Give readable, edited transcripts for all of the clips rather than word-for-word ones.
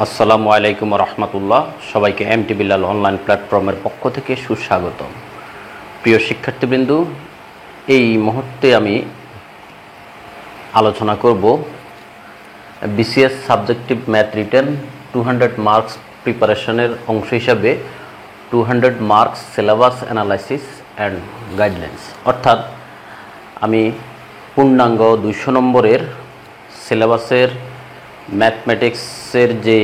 আসসালামু আলাইকুম রহমতুল্লাহ। সবাইকে এমটি বিল্লাল অনলাইন প্ল্যাটফর্মের পক্ষ থেকে সুস্বাগতম। প্রিয় শিক্ষার্থীবৃন্দু, এই মুহূর্তে আমি আলোচনা করব BCS subjective math written 200 marks প্রিপারেশনের অংশ হিসাবে 200 marks syllabus analysis and guidelines, অর্থাৎ আমি পূর্ণাঙ্গ 200 নম্বরের সিলেবাসের ম্যাথমেটিক্সের যে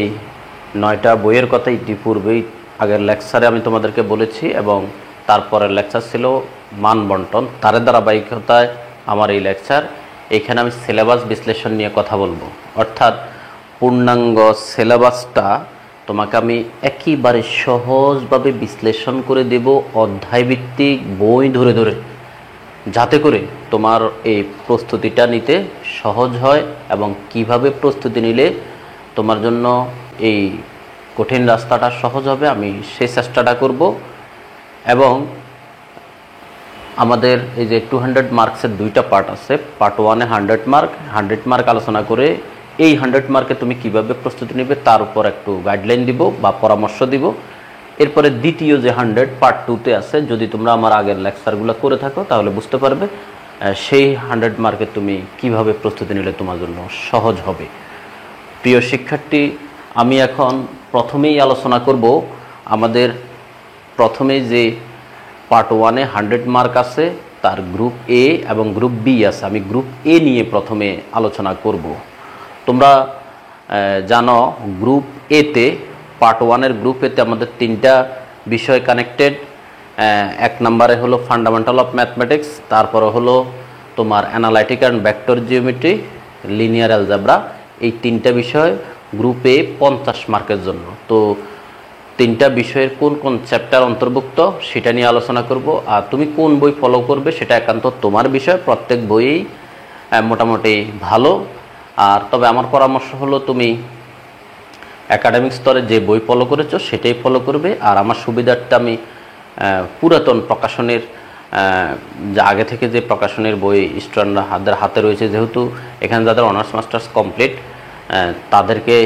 9টা বইয়ের কথা ইতিপূর্বেই আগের লেকচারে আমি তোমাদেরকে বলেছি, এবং তারপরের লেকচার ছিল মান বন্টন। তার ধারাবাহিকতায় আমার এই লেকচার। এখানে আমি সিলেবাস বিশ্লেষণ নিয়ে কথা বলবো, অর্থাৎ পূর্ণাঙ্গ সিলেবাসটা তোমাকে আমি একেবারে সহজভাবে বিশ্লেষণ করে দেব, অধ্যায়ভিত্তিক বই ধরে ধরে, যাতে করে তোমার এই প্রস্তুতিটা নিতে সহজ হয় এবং কিভাবে প্রস্তুতি নিলে তোমার জন্য এই কঠিন রাস্তাটা সহজ হবে, আমি সেই চেষ্টাটা করব। এবং আমাদের এই যে 200 মার্কসের 2টা পার্ট আছে। পার্ট 1-এ 100 মার্ক আলোচনা করে এই 100 মার্কে তুমি কিভাবে প্রস্তুতি নেবে তার উপর একটু গাইডলাইন দিব বা পরামর্শ দিব। এরপরে দ্বিতীয় যে 100 পার্ট 2-তে আছে, যদি তোমরা আমার আগের লেকচারগুলো করে থাকো তাহলে বুঝতে পারবে সেই 100 মার্কে তুমি কিভাবে প্রস্তুতি নিলে তোমার জন্য সহজ হবে। প্রিয় শিক্ষার্থী, আমি এখন প্রথমেই আলোচনা করব আমাদের প্রথমে যে পার্ট 1-এ 100 মার্ক আছে তার গ্রুপ এ এবং গ্রুপ বি আছে। আমি গ্রুপ এ নিয়ে প্রথমে আলোচনা করব। তোমরা জানো গ্রুপ এতে, পার্ট 1-এর গ্রুপ এতে আমাদের 3টা বিষয় কানেক্টেড। 1 নম্বরে হলো ফান্ডামেন্টাল অফ ম্যাথমেটিক্স, তারপরে হলো তোমার analytic and vector geometry, linear algebra. এই 3টা বিষয় গ্রুপে 50 মার্কের জন্য। তো 3টা বিষয়ের কোন কোন চ্যাপ্টার অন্তর্ভুক্ত সেটা নিয়ে আলোচনা করব। আর তুমি কোন বই ফলো করবে সেটা একান্ত তোমার বিষয়। প্রত্যেক বইয়েই মোটামুটি ভালো। আর তবে আমার পরামর্শ হলো তুমি একাডেমিক স্তরে যে বই ফলো করেছো সেটাই ফলো করবে। আর আমার সুবিধার্থে আমি পুরাতন প্রকাশনের যা আগে থেকে যে প্রকাশনের বই স্টুডেন্টরা হাতে রয়েছে, যেহেতু এখানে যাদের অনার্স মাস্টার্স কমপ্লিট তাদেরকে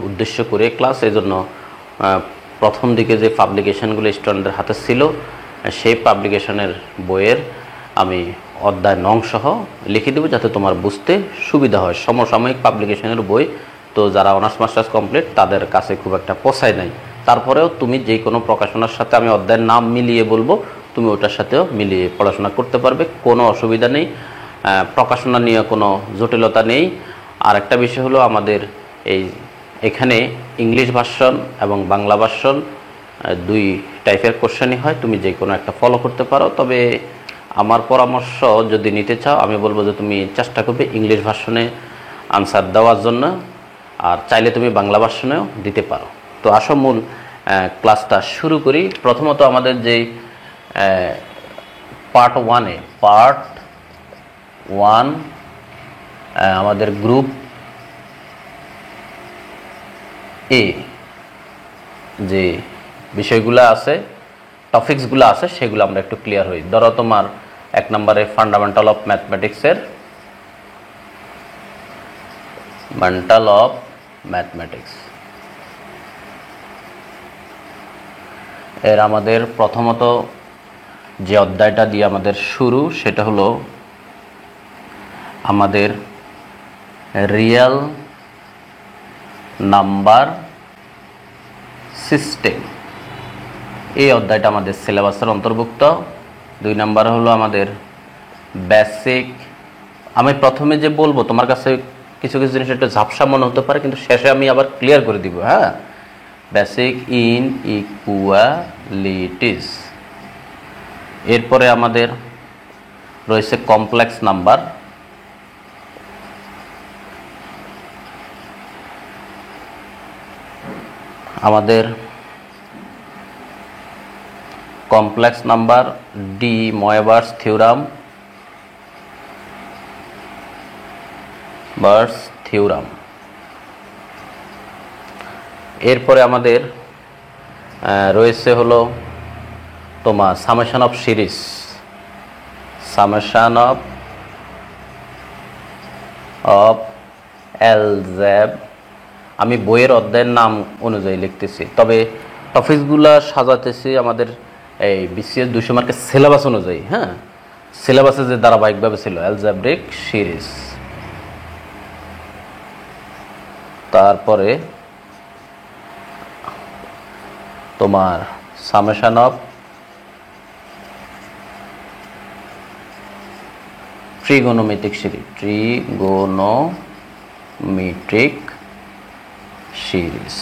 উদ্দেশ্য করে ক্লাস, এই জন্য প্রথম দিকে যে পাবলিকেশনগুলো স্টুডেন্টদের হাতে ছিল সেই পাবলিকেশনের বইয়ের আমি অধ্যায় নং সহ লিখে দেবো, যাতে তোমার বুঝতে সুবিধা হয়। সমসাময়িক পাবলিকেশনের বই তো যারা অনার্স মাস্টার্স কমপ্লিট তাদের কাছে খুব একটা পোষায় নাই। তারপরেও তুমি যে কোনো প্রকাশনার সাথে আমি অধ্যায়ের নাম মিলিয়ে বলবো, তুমি ওটার সাথেও মিলিয়ে পড়াশোনা করতে পারবে, কোনো অসুবিধা নেই। প্রকাশনা নিয়ে কোনো জটিলতা নেই। আর একটা বিষয় হলো আমাদের এখানে ইংলিশ ভার্সন এবং বাংলা ভার্সন 2 টাইপের কোশ্চেনই হয়। তুমি যে কোনো একটা ফলো করতে পারো, তবে আমার পরামর্শ যদি নিতে চাও আমি বলবো যে তুমি চেষ্টা করবে ইংলিশ ভার্সনে আনসার দেওয়ার জন্য, আর চাইলে তুমি বাংলা ভার্সনেও দিতে পারো। তো আসো মূল ক্লাসটা শুরু করি। প্রথমত আমাদের যে পার্ট 1 আমাদের গ্রুপ এ যে বিষয়গুলো আছে, টপিকসগুলো আছে, সেগুলো আমরা একটু ক্লিয়ার হই। ধরো তোমার 1 নম্বরে ফান্ডামেন্টাল অফ ম্যাথমেটিক্সের এর আমাদের প্রথমত যে অধ্যায়টা দিয়ে আমাদের শুরু সেটা হলো আমাদের রিয়েল নাম্বার সিস্টেম। এই অধ্যায়টা আমাদের সিলেবাসের অন্তর্ভুক্ত। 2 নম্বর হলো আমাদের বেসিক। আমি প্রথমে যে বলবো তোমার কাছে কিছু কিছু জিনিস একটু ঝাপসা মনে হতে পারে, কিন্তু শেষে আমি আবার ক্লিয়ার করে দিব। হ্যাঁ, বেসিক ইন ইকুয়ালিটিস। এরপরে আমাদের রয়েছে কমপ্লেক্স নাম্বার। আমাদের complex number De Moivre's theorem, এরপরে আমাদের রয়েছে হলো তোমার summation of series, summation of এলজেব আমি বইয়ের অধ্যায়ের নাম অনুযায়ী লিখতেছি, তবে টপিকসগুলো সাজাতেছি আমাদের এই বিসিএস 200 মার্কের সিলেবাস অনুযায়ী। হ্যাঁ, সিলেবাসে যে ধারাবাহিকভাবে ছিল অ্যালজেব্রিক সিরিজ, তারপরে তোমার সামেশন অফ ট্রিগোনোমেট্রিক সিরিজ,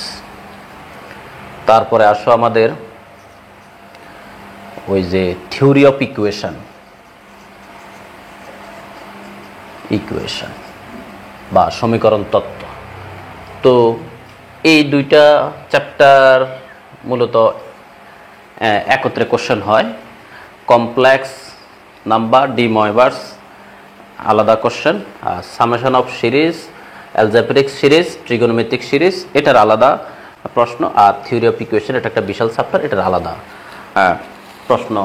তারপরে আসো আমাদের ওই যে থিওরি অফ ইকুয়েশন বা সমীকরণ তত্ত্ব। তো এই দুইটা চ্যাপ্টার মূলত একত্রে কোশ্চেন হয়। কমপ্লেক্স নাম্বার, ডি ময়ভার্স আলাদা কোশ্চেন, আর summation of series, algebraic series, trigonometric series এটার আলাদা প্রশ্ন, আর থিওরি অফ ইকুয়েশন এটা একটা বিশাল চ্যাপ্টার, এটার আলাদা প্রশ্ন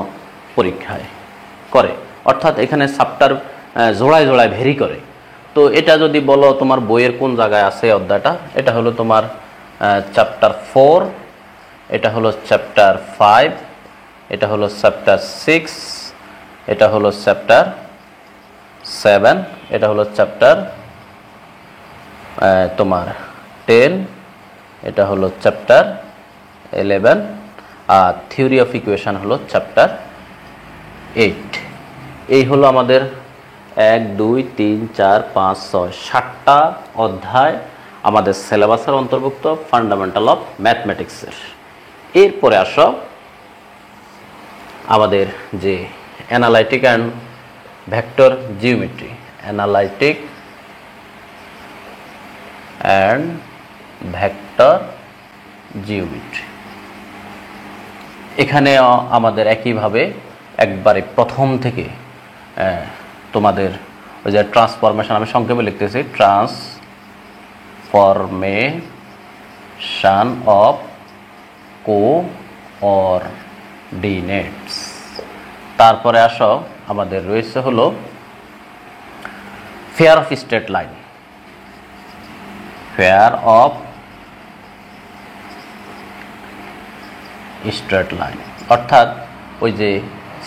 পরীক্ষায় করে। অর্থাৎ এখানে চ্যাপ্টার জোড়ায় জোড়ায় ভেরি করে। তো এটা যদি বলো তোমার বইয়ের কোন জায়গায় আছে অধ্যায়টা, এটা হলো তোমার চ্যাপ্টার 4, এটা হলো চ্যাপ্টার 5, এটা হলো চ্যাপ্টার 6, এটা হলো চ্যাপ্টার 7, এটা হলো চ্যাপ্টার তোমার 10, এটা হলো চ্যাপ্টার 11, আর থিওরি অফ ইকুয়েশন হলো চ্যাপ্টার 8। এই হলো আমাদের 1 2 3 4 5 6 7টা অধ্যায় আমাদের সিলেবাসের অন্তর্ভুক্ত ফান্ডামেন্টাল অফ ম্যাথমেটিক্সের। এরপরে আসো আমাদের যে অ্যানালাইটিক অ্যান্ড ভেক্টর জিওমেট্রি, এখানে আমাদের একইভাবে একবারে প্রথম থেকে তোমাদের ওই যে ট্রান্সফরমেশন, আমি সংক্ষেপে লিখতেছি, ট্রান্সফরমেশন অফ কোঅর্ডিনেটস। তারপরে আসো আমাদের রয়েছে হলো ফেয়ার অফ স্ট্রেট লাইন, অর্থাৎ ওই যে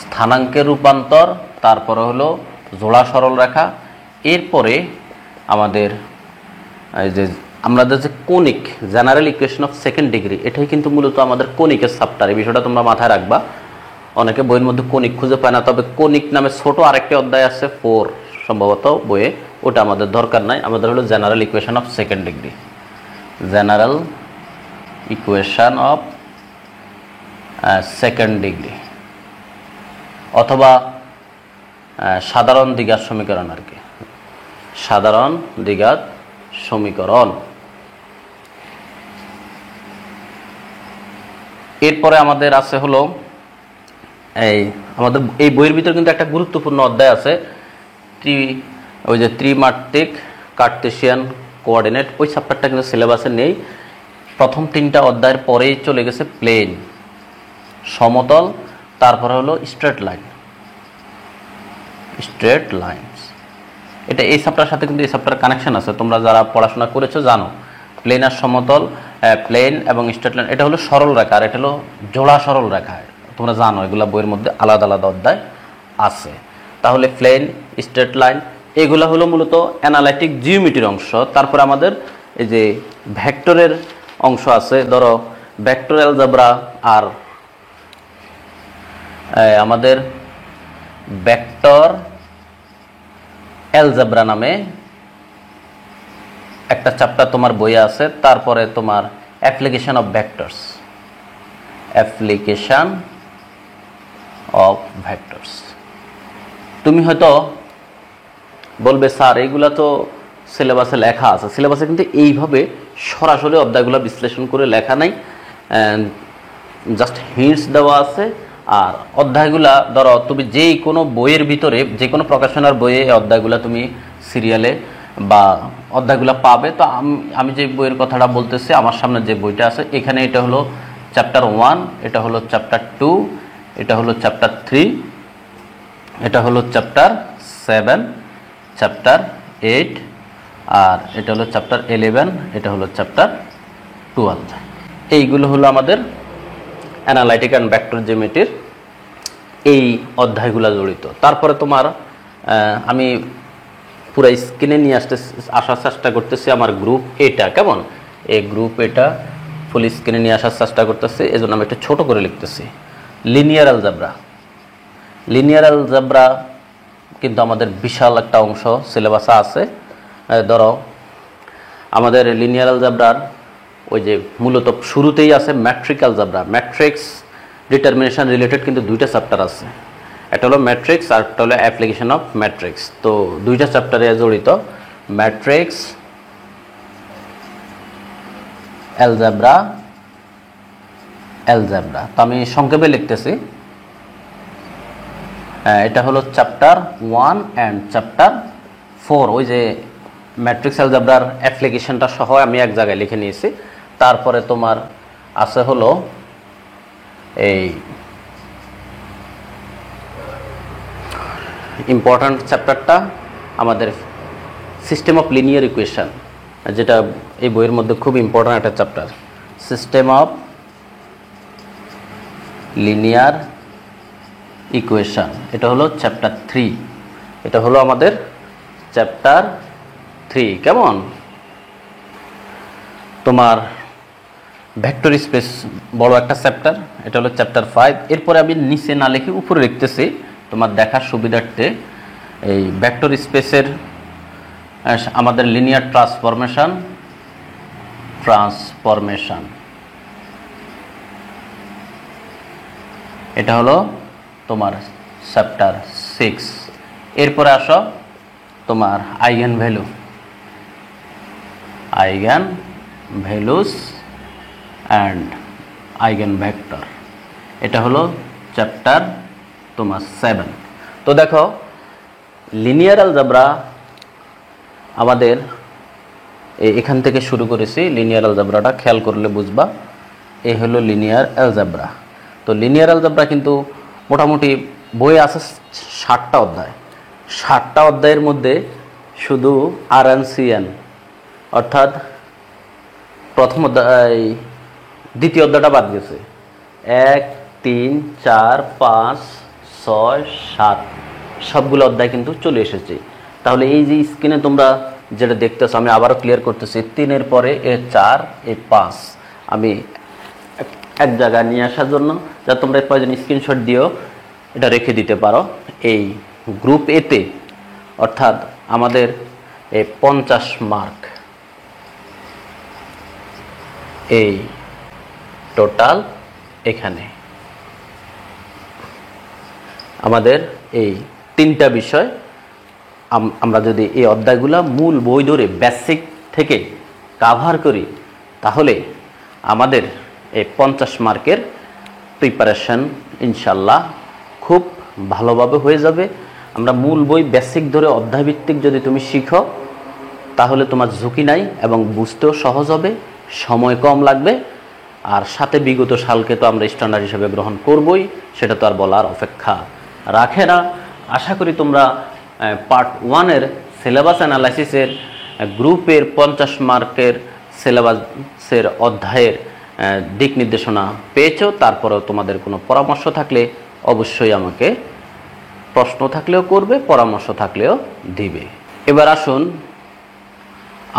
স্থানাঙ্কের রূপান্তর, তারপরে হলো জোড়া সরল রেখা। এরপরে আমাদের এই যে আমাদের যে conic, general equation of second degree, এটাই কিন্তু মূলত আমাদের কোনিকের চ্যাপ্টার। এই বিষয়টা তোমরা মাথায় রাখবা। অনেকে বইয়ের মধ্যে কোনিক খুঁজে পায় না, তবে কোনিক নামে ছোট আরেকটি অধ্যায় আছে 4 সম্ভবত বইয়ে, ওটা আমাদের দরকার নাই। আমাদের হলো general equation of second degree, general equation of second degree, অথবা সাধারণ দ্বিঘাত সমীকরণ, আর কি সাধারণ দ্বিঘাত সমীকরণ। এরপরে আমাদের আছে হলো আমাদের এই বইয়ের ভিতরে কিন্তু একটা গুরুত্বপূর্ণ অধ্যায় আছে, ওই যে ত্রিমাত্রিক কার্টেসিয়ান কোঅর্ডিনেট। ওই চ্যাপ্টারটা কিন্তু সিলেবাসে নেই। প্রথম 3টা অধ্যায়ের পরেই চলে গেছে প্লেন, সমতল, তারপরে হলো স্ট্রেট লাইনস। এটা এই চ্যাপ্টারের সাথে কিন্তু এই চ্যাপ্টারের কানেকশন আছে, তোমরা যারা পড়াশোনা করেছো জানো। প্লেন আর সমতল, প্লেন এবং স্ট্রেট লাইন, এটা হলো সরল রেখা, আর এটা হলো জোড়া সরল রেখা। তোমরা জানো এগুলা বইয়ের মধ্যে আলাদা আলাদা অধ্যায় আছে। তাহলে প্লেন, স্ট্রেট লাইন এগুলো হলো মূলত অ্যানালাইটিক জিওমেট্রির অংশ। তারপর আমাদের এই যে ভেক্টরের অংশ আছে, ধরো ভেক্টর অ্যালজেব্রা, আর আমাদের ভেক্টর অ্যালজেব্রা নামে একটা চ্যাপ্টার তোমার বইয়ে আছে। তারপরে তোমার অ্যাপ্লিকেশন অফ ভেক্টরস। তুমি হয়তো বলবে স্যার এইগুলা তো সিলেবাসে লেখা আছে, সিলেবাসে কিন্তু এইভাবে সরাসরি অধ্যায়গুলো বিশ্লেষণ করে লেখা নাই, জাস্ট হিন্টস দেওয়া আছে। আর অধ্যায়গুলা ধরো তুমি যেই কোনো বইয়ের ভিতরে, যে কোনো প্রকাশনার বইয়ে অধ্যায়গুলা তুমি সিরিয়ালে বা অধ্যায়গুলো পাবে। তো আমি যে বইয়ের কথাটা বলতেছি, আমার সামনে যে বইটা আছে এখানে, এটা হলো চ্যাপ্টার 1, এটা হলো চ্যাপ্টার 2, এটা হলো চ্যাপ্টার 3, এটা হলো চ্যাপ্টার 7, চ্যাপ্টার 8, আর এটা হলো চ্যাপ্টার 11, এটা হলো চ্যাপ্টার 12। এইগুলো হলো আমাদের অ্যানালাইটিক অ্যান্ড ভেক্টর জিওমেট্রির এই অধ্যায়গুলো জড়িত। তারপরে তোমার আমি পুরো স্ক্রিনে নিয়ে আসার চেষ্টা করতেছি আমার গ্রুপ এটা, কেমন এই গ্রুপ এটা ফুল স্ক্রিনে নিয়ে আসার চেষ্টা করতেছি, এই জন্য আমি একটু ছোটো করে লিখতেছি। লিনিয়ার অ্যালজেব্রা, লিনিয়ার অ্যালজেব্রা কিন্তু আমাদের বিশাল একটা অংশ সিলেবাসে আছে। ধরো আমাদের লিনিয়ার অ্যালজেব্রার ওই যে মূলত শুরুতেই আছে matric algebra, matrix determination related কিন্তু দুইটা চ্যাপ্টার আছে, একটা হলো ম্যাট্রিক্স আর একটা হলো অ্যাপ্লিকেশন অফ ম্যাট্রিক্স। তো দুইটা চ্যাপ্টারে জড়িত ম্যাট্রিক্স অ্যালজেব্রা, অ্যালজেব্রা তো আমি সংক্ষেপে লিখতেছি। এটা হলো চ্যাপ্টার 1 অ্যান্ড চ্যাপ্টার 4। ওই যে ম্যাট্রিক্স অ্যালজেব্রার অ্যাপ্লিকেশনটা সহ আমি এক জায়গায় লিখে নিয়েছি। তারপরে তোমার আছে হলো এই ইম্পর্ট্যান্ট চ্যাপ্টারটা আমাদের সিস্টেম অফ লিনিয়ার ইকুয়েশন, যেটা এই বইয়ের মধ্যে খুব ইম্পর্ট্যান্ট একটা chapter, system of linear equation. এটা হলো চ্যাপ্টার 3, এটা হলো আমাদের চ্যাপ্টার 3। কেমন তোমার ভেক্টর স্পেস বড় একটা চ্যাপ্টার, এটা হলো চ্যাপ্টার 5। এরপরে আমি নিচে না লিখে উপরে লিখতেছি তোমার দেখার সুবিধার্থে। এই ভেক্টর স্পেসের আমাদের লিনিয়ার ট্রান্সফরমেশন, এটা হলো তোমার চ্যাপ্টার 6। এরপরে আসো তোমার eigen value, eigen values and eigen vector, এটা হলো চ্যাপ্টার তোমার 7। তো দেখো লিনিয়ার অ্যালজেব্রা আমাদের এখান থেকে শুরু করেছি। লিনিয়ার অ্যালজেব্রাটা খেয়াল করলে বুঝবা, এই হলো লিনিয়ার অ্যালজেব্রা। তো লিনিয়ার অ্যালজেব্রা কিন্তু মোটামুটি বই আছে 60টা অধ্যায়। 60টা অধ্যায়ের মধ্যে শুধু RNCN অর্থাৎ প্রথম অধ্যায়, দ্বিতীয় অধ্যায়টা বাদ গেছে। 1, 3, 4, 5, 6, 7 সবগুলো অধ্যায় কিন্তু চলে এসেছে। তাহলে এই যে স্ক্রিনে তোমরা যেটা দেখতেছো, আমি আবারও ক্লিয়ার করতেছি, 3-এর পরে 4, 5 আমি এক জায়গায় নিয়ে আসার জন্য, যা তোমরা প্রয়োজন স্ক্রিনশট দিও, এটা রেখে দিতে পারো। এই গ্রুপ এতে অর্থাৎ আমাদের এই 50 মার্ক, এই টোটাল এখানে আমাদের এই 3টা বিষয় আমরা যদি এই অধ্যায়গুলো মূল বই ধরে বেসিক থেকে কাভার করি, তাহলে আমাদের এই 50 মার্কের প্রিপারেশন ইনশাল্লাহ খুব ভালোভাবে হয়ে যাবে। আমরা মূল বই বেসিক ধরে অধ্যায়ভিত্তিক যদি তুমি শিখো, তাহলে তোমার ঝুঁকি নাই এবং বুঝতেও সহজ হবে, সময় কম লাগবে। আর সাথে বিগত সালকে তো আমরা স্ট্যান্ডার্ড হিসেবে গ্রহণ করবই, সেটা তো আর বলার অপেক্ষা রাখে না। আশা করি তোমরা পার্ট 1-এর সিলেবাস অ্যানালাইসিসের গ্রুপের 50 মার্কের সিলেবাসের অধ্যায়ের দিক নির্দেশনা পেয়েছো। তারপরেও তোমাদের কোনো পরামর্শ থাকলে অবশ্যই আমাকে, প্রশ্ন থাকলেও করবে, পরামর্শ থাকলেও দিবে। এবার আসুন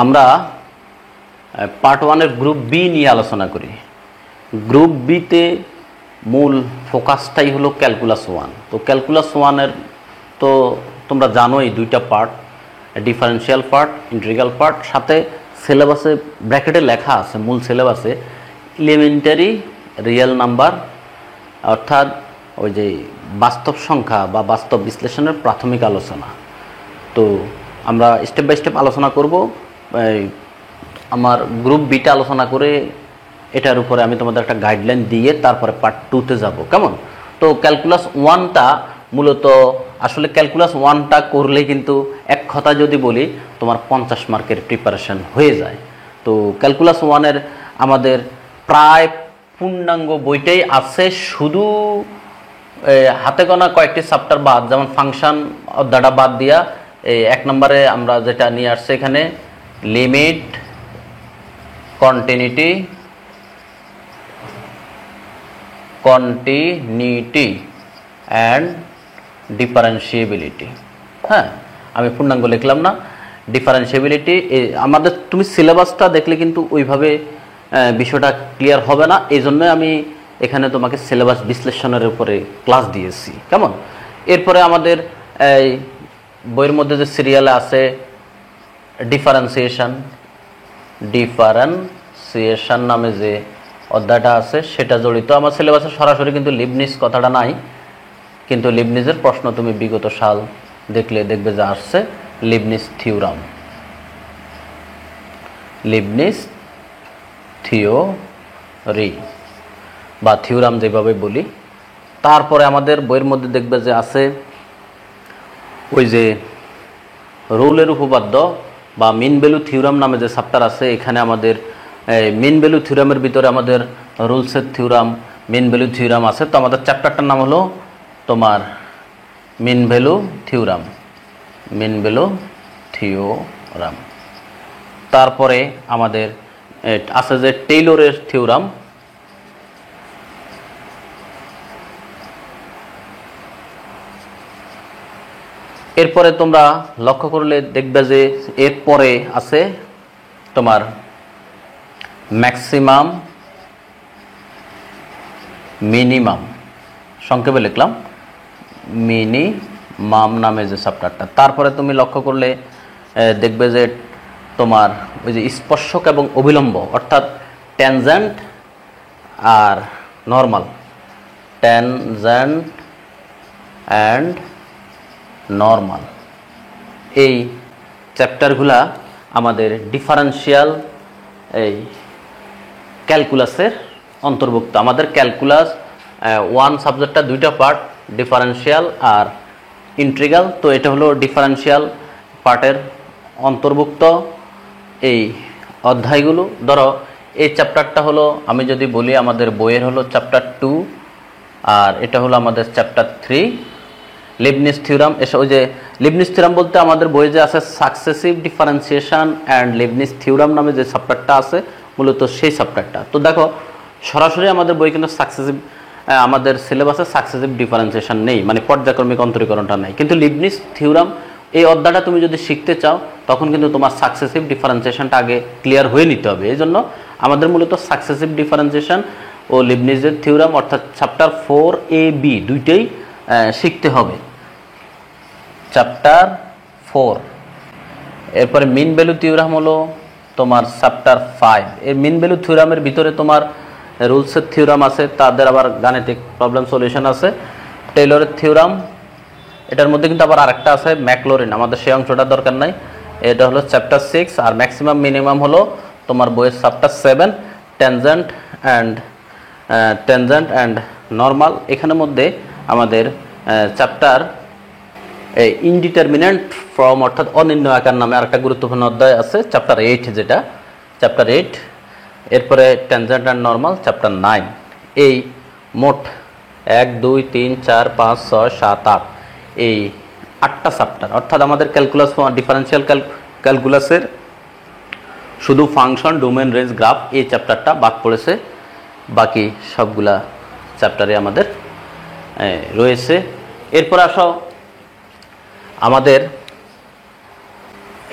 আমরা পার্ট 1-এর গ্রুপ বি নিয়ে আলোচনা করি। গ্রুপ বিতে মূল ফোকাসটাই হলো ক্যালকুলাস 1। তো ক্যালকুলাস 1-এর তো তোমরা জানোই 2টা part, differential part, integral part. সাথে সিলেবাসে ব্র্যাকেটে লেখা আছে মূল সিলেবাসে এলিমেন্টারি রিয়েল নাম্বার, অর্থাৎ ওই যে বাস্তব সংখ্যা বা বাস্তব বিশ্লেষণের প্রাথমিক আলোচনা। তো আমরা স্টেপ বাই স্টেপ আলোচনা করব। আমার গ্রুপ বিটা আলোচনা করে এটার উপরে আমি তোমাদের একটা গাইডলাইন দিয়ে তারপরে পার্ট 2-তে যাব। কেমন? তো ক্যালকুলাস 1টা মূলত আসলে ক্যালকুলাস 1টা করলে কিন্তু এক কথা যদি বলি তোমার 50 মার্কের প্রিপারেশন হয়ে যায়। তো ক্যালকুলাস 1-এর আমাদের প্রায় পূর্ণাঙ্গ বইটাই আছে, শুধু হাতে গোনা কয়েকটি চ্যাপ্টার বাদ, যেমন ফাংশন অধ্যায়টা বাদ দিয়া 1 নম্বরে আমরা যেটা নিয়ে আসছি এখানে লিমিট, কন্টিনিউটি, কন্টিনিউটি অ্যান্ড ডিফারেন্সিয়েবিলিটি। হ্যাঁ, আমি পূর্ণাঙ্গ লিখলাম না। ডিফারেন্সিয়েবিলিটি আমাদের তুমি সিলেবাসটা দেখলে কিন্তু ওইভাবে বিষয়টা ক্লিয়ার হবে না, এই জন্য আমি এখানে তোমাকে সিলেবাস বিশ্লেষণের উপরে ক্লাস দিয়েছি, কেমন। এরপরে আমাদের এই বইয়ের মধ্যে যে সিরিয়ালে আছে ডিফারেন্সিয়েশন নামে যে অধ্যায়টা আছে সেটা জড়িত। আমার সিলেবাসে সরাসরি কিন্তু লিবনিজ কথাটা নাই, কিন্তু লিবনিজের প্রশ্ন তুমি বিগত সাল দেখবে যে আসছে লিবনিজ থিওরি বা থিওরাম যেভাবে বলি। তারপরে আমাদের বইয়ের মধ্যে দেখবে যে আছে ওই যে রুলের উপপাদ্য বা মিন ভ্যালু থিওরাম নামে যে চ্যাপ্টার আছে, এখানে আমাদের মিন ভ্যালু থিওরামের ভিতরে আমাদের রুলসের থিওরাম, মিন ভ্যালু থিওরাম আছে। তো আমাদের চ্যাপ্টারটার নাম হলো তোমার মিন ভ্যালু থিওরাম। তারপরে আমাদের আছে যে টেইলরের থিওরাম। এরপরে তোমরা লক্ষ্য করলে দেখবে যে এরপরে আছে তোমার ম্যাক্সিমাম মিনিমাম, সংক্ষেপে লিখলাম মিনিমাম নামে যে চ্যাপ্টারটা। তারপরে তুমি লক্ষ্য করলে দেখবে যে তোমার ওই যে স্পর্শক এবং অবিলম্ব, অর্থাৎ ট্যানজেন্ট আর নর্মাল, ট্যানজেন্ট অ্যান্ড নর্মাল, এই চ্যাপ্টারগুলা আমাদের ডিফারেন্সিয়াল এই ক্যালকুলাসের অন্তর্ভুক্ত। আমাদের ক্যালকুলাস 1 সাবজেক্টটা দুইটা পার্ট, ডিফারেন্সিয়াল আর ইন্টিগ্রাল। তো এটা হলো ডিফারেন্সিয়াল পার্টের অন্তর্ভুক্ত এই অধ্যায়গুলো। ধরো এই চ্যাপ্টারটা হলো, আমি যদি বলি আমাদের বইয়ের হলো চ্যাপ্টার 2 আর এটা হলো আমাদের চ্যাপ্টার 3 লিবনিজ থিওরাম। ওই যে লিবনিজ থিওরাম বলতে আমাদের বইয়ে যে আছে successive differentiation and Leibniz theorem নামে যে চ্যাপ্টারটা আছে মূলত সেই চ্যাপ্টারটা। তো দেখো সরাসরি আমাদের বই কিন্তু সাকসেসিভ, আমাদের সিলেবাসে সাকসেসিভ ডিফারেন্সিয়েশন নেই, মানে পর্যায়ক্রমিক অন্তরীকরণটা নেই। কিন্তু লিবনিজ থিওরাম এই অধ্যায়টা তুমি যদি শিখতে চাও তখন কিন্তু তোমার সাকসেসিভ ডিফারেন্সিয়েশনটা আগে ক্লিয়ার হয়ে নিতে হবে। এই জন্য আমাদের মূলত সাকসেসিভ ডিফারেন্সিয়েশন ও লিবনিজের থিওরাম অর্থাৎ চ্যাপ্টার 4A-B দুইটাই শিখতে হবে। চ্যাপ্টার 4, এরপরে মিন ভ্যালু থিওরাম হলো তোমার চ্যাপ্টার 5। এই মিন ভ্যালু থিওরামের ভিতরে তোমার রুলসের থিওরাম আছে, তাদের আবার গাণিতিক প্রবলেম সলিউশন আছে। টেইলরের থিওরাম, এটার মধ্যে কিন্তু আবার আরেকটা আছে ম্যাকলরিন, আমাদের সেই অংশটা দরকার নাই। এটা হলো চ্যাপ্টার 6। আর ম্যাক্সিমাম মিনিমাম হলো তোমার বইয়ের চ্যাপ্টার 7 ট্যানজেন্ট অ্যান্ড নর্মাল। এখানের মধ্যে আমাদের চ্যাপ্টার ইনডিটারমিনেন্ট ফর্ম অর্থাৎ অনির্ণয়াকার নামে আরেকটা গুরুত্বপূর্ণ অধ্যায় আছে চ্যাপ্টার 8, যেটা চ্যাপ্টার 8। এরপরে ট্যানজেন্ট অ্যান্ড নর্মাল চ্যাপ্টার 9। এই মোট 1 2 3 4 5 6 7 8 এই 8টা চ্যাপ্টার, অর্থাৎ আমাদের ক্যালকুলাস ডিফারেন্সিয়াল ক্যালকুলাসের শুধু ফাংশন, ডোমেন, রেঞ্জ, গ্রাফ এই চ্যাপ্টারটা বাদ পড়েছে, বাকি সবগুলা চ্যাপ্টারে আমাদের রয়েছে। এরপর আসো আমাদের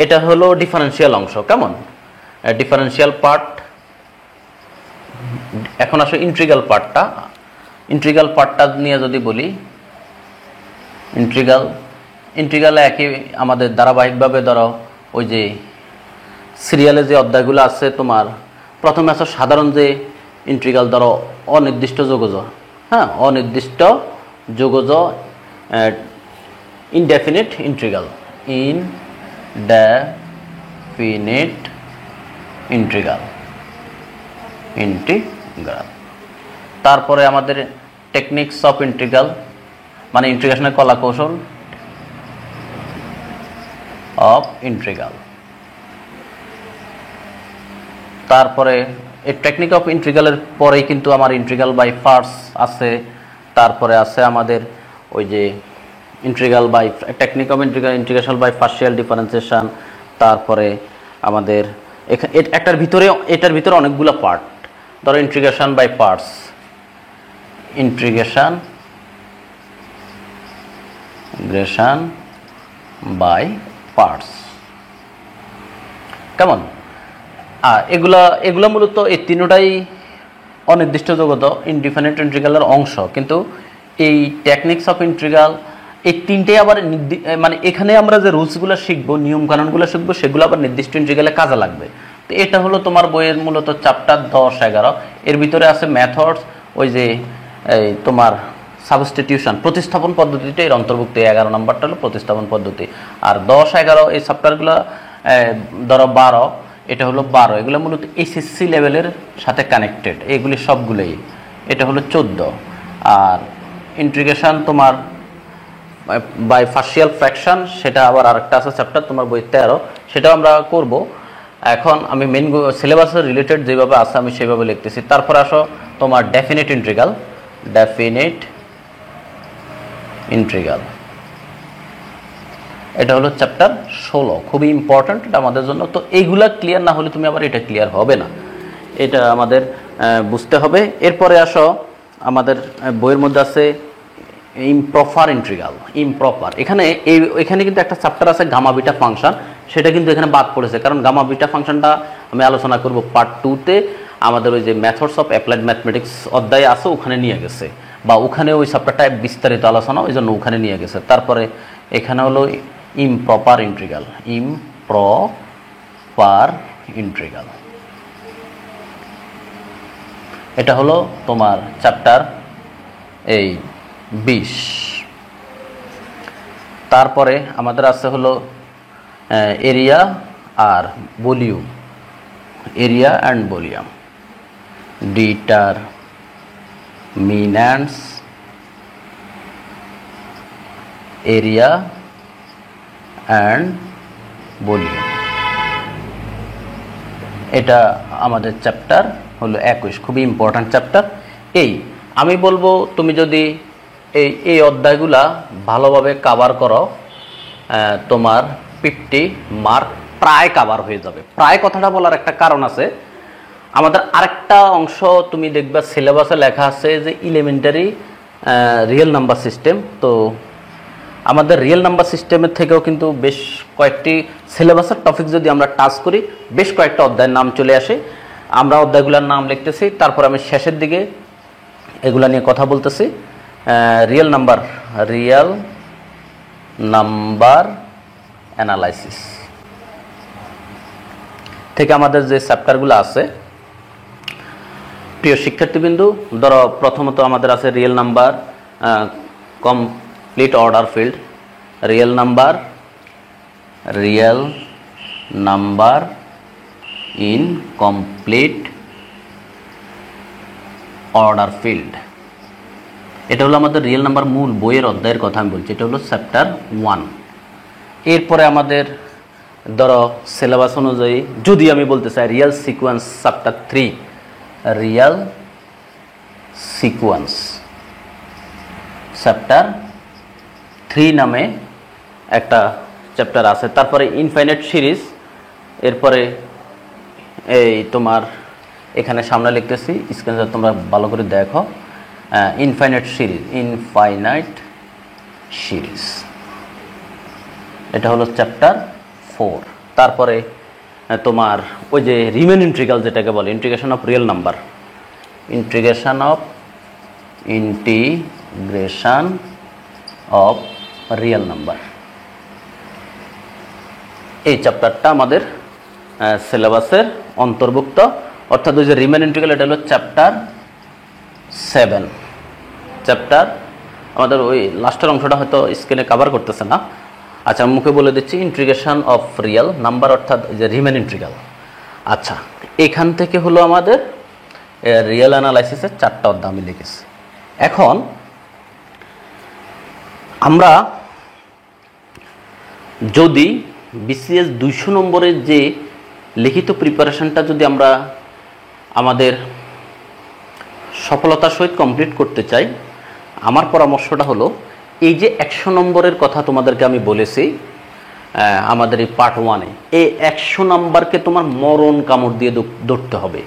এটা হলো ডিফারেন্সিয়াল অংশ, কেমন ডিফারেন্সিয়াল পার্ট। এখন আসো ইন্টিগ্রাল পার্টটা নিয়ে যদি বলি, ইন্টিগ্রালে একই আমাদের ধারাবাহিকভাবে ধরো ওই যে সিরিয়ালে যে অধ্যায়গুলো আছে তোমার প্রথমে আছে সাধারণ যে ইন্টিগ্রাল, ধরো অনির্দিষ্ট যোগজ, হ্যাঁ অনির্দিষ্ট যোগজ ইনডেফিনিট ইন্টিগ্রাল, ইন্টিগ্রাল। তারপরে আমাদের টেকনিক্স অফ ইন্টিগ্রাল, মানে ইন্টিগ্রেশনের কলা কৌশল অফ ইন্টিগ্রাল। তারপরে এই টেকনিক অফ ইন্টিগ্রালের পরেই কিন্তু আমার ইন্টিগ্রাল বাই পার্টস আছে। তারপরে আছে আমাদের ওই যে integral by technique of integration by partial differentiation. তারপরে আমাদের এটার ভিতরে অনেকগুলো পার্ট, ধরো integration by parts, integration by parts. কেমন? এগুলা মূলত এই তিনটাই অনির্দিষ্ট জগত ইনডিফিনিট ইন্টিগ্রালের অংশ, কিন্তু এই টেকনিক্স অফ ইন্টিগ্রাল এই তিনটেই আবার মানে এখানে আমরা যে রুলসগুলো শিখবো, নিয়মকানুনগুলো শিখবো, সেগুলো আবার নির্দিষ্ট ইন্টিগ্রালে কাজে লাগবে। তো এটা হলো তোমার বইয়ের মূলত চ্যাপ্টার 10-11। এর ভিতরে আছে মেথডস, ওই যে এই তোমার সাবস্টিটিউশন প্রতিস্থাপন পদ্ধতিটা এর অন্তর্ভুক্ত। 11 নম্বরটা হলো প্রতিস্থাপন পদ্ধতি, আর 10-11 এই চ্যাপ্টারগুলো ধরো 12, এটা হলো 12, এগুলো মূলত এসএসসি লেভেলের সাথে কানেক্টেড, এগুলি সবগুলোই। এটা হলো 14। আর ইন্টিগ্রেশন তোমার বাই পার্শিয়াল ফ্র্যাকশন, সেটা আবার আরেকটা আছে চ্যাপ্টার তোমার বই 13, সেটাও আমরা করব। এখন আমি মেন সিলেবাসের রিলেটেড যেভাবে আছে আমি সেভাবে লিখতেছি। তারপর আসো তোমার ডেফিনিট ইন্টিগ্রাল। এটা হলো চ্যাপ্টার 16, খুবই ইম্পর্ট্যান্ট এটা আমাদের জন্য। তো এইগুলা ক্লিয়ার না হলে তুমি আবার এটা ক্লিয়ার হবে না, এটা আমাদের বুঝতে হবে। এরপরে আসো আমাদের বইয়ের মধ্যে আছে ইমপ্রপার ইন্টিগ্রাল। এখানে কিন্তু একটা চ্যাপ্টার আছে গামা বিটা ফাংশন, সেটা কিন্তু এখানে বাদ পড়েছে, কারণ গামা বিটা ফাংশনটা আমি আলোচনা করব পার্ট 2-তে। আমাদের ওই যে মেথডস অফ অ্যাপ্লাইড ম্যাথমেটিক্স অধ্যায় আছে, ওখানে নিয়ে গেছে, বা ওখানে ওই চ্যাপ্টারটা বিস্তারিত আলোচনা, ওই জন্য ওখানে নিয়ে গেছে। তারপরে এখানে হলো ইমপ্রপার ইন্টিগ্রাল। এটা হলো তোমার চ্যাপ্টার 20। তারপরে আমাদের আছে হলো area and volume. Determinants area and volume, এটা আমাদের চ্যাপ্টার হলো 21, খুবই ইম্পর্ট্যান্ট চ্যাপ্টার। আমি বলবো তুমি যদি এই অধ্যায়গুলা ভালোভাবে কভার করো, তোমার 50 মার্ক প্রায় কভার হয়ে যাবে। প্রায় কথাটা বলার একটা কারণ আছে, আমাদের আরেকটা অংশ তুমি দেখবা সিলেবাসে লেখা আছে যে এলিমেন্টারি রিয়েল নাম্বার সিস্টেম। তো আমাদের রিয়েল নাম্বার সিস্টেমের থেকেও কিন্তু বেশ কয়েকটি সিলেবাসের টপিক যদি আমরা টাচ করি, বেশ কয়েকটা অধ্যায়ের নাম চলে আসে। আমরা অধ্যায়গুলোর নাম লিখতেছি, তারপর আমি শেষের দিকে এগুলা নিয়ে কথা বলতেছি। রিয়েল নাম্বার অ্যানালাইসিস থেকে আমাদের যে চ্যাপ্টারগুলো আছে, প্রিয় শিক্ষার্থীবৃন্দু, ধরো প্রথমত আমাদের আছে real number complete order field, real number in complete order field. এটা হলো আমাদের রিয়েল নাম্বার মূল বইয়ের অধ্যায়ের কথা আমি বলছি, এটা হলো চ্যাপ্টার 1। এরপরে আমাদের ধরো সিলেবাস অনুযায়ী যদি আমি বলতে চাই real sequence chapter 3, real sequence chapter 3 নামে একটা চ্যাপ্টার আছে। তারপরে ইনফাইনাইট সিরিজ, এরপরে তোমার এখানে সামনে লিখতেছি, স্ক্রিনে তোমরা ভালো করে দেখো, ইনফাইনাইট সিরিজ, এটা হলো চ্যাপ্টার 4। তারপরে তোমার ওই যে রিমেন ইন্টিগ্রাল যেটাকে বলে, ইন্টিগ্রেশন অফ রিয়েল নাম্বার, এই চ্যাপ্টারটা আমাদের সিলেবাসের অন্তর্ভুক্ত, অর্থাৎ ওই যে রিমেন ইন্টিগ্রাল, এটা হলো চ্যাপ্টার 7। আমাদের ওই লাস্টের অংশটা হয়তো স্ক্রিনে কভার করতেছে না, আচ্ছা মুখে বলে দিচ্ছি, ইন্টিগ্রেশন অফ রিয়েল নাম্বার, অর্থাৎ যে রিমেন ইন্টিগ্রাল। আচ্ছা, এখান থেকে হলো আমাদের রিয়েল অ্যানালাইসিসের 4টা অধ্যায় আমি লিখেছি। এখন আমরা যদি বিসিএস 200 নম্বরের যে লিখিত প্রিপারেশনটা যদি আমরা আমাদের সফলতার সহিত কমপ্লিট করতে চাই, আমার পরামর্শটা হলো এই যে 100 নম্বরের কথা তোমাদেরকে আমি বলেছি আমাদের এই পার্ট 1-এ, এই 100 নম্বরকে তোমার মরণ কামড় দিয়ে ধরতে হবে।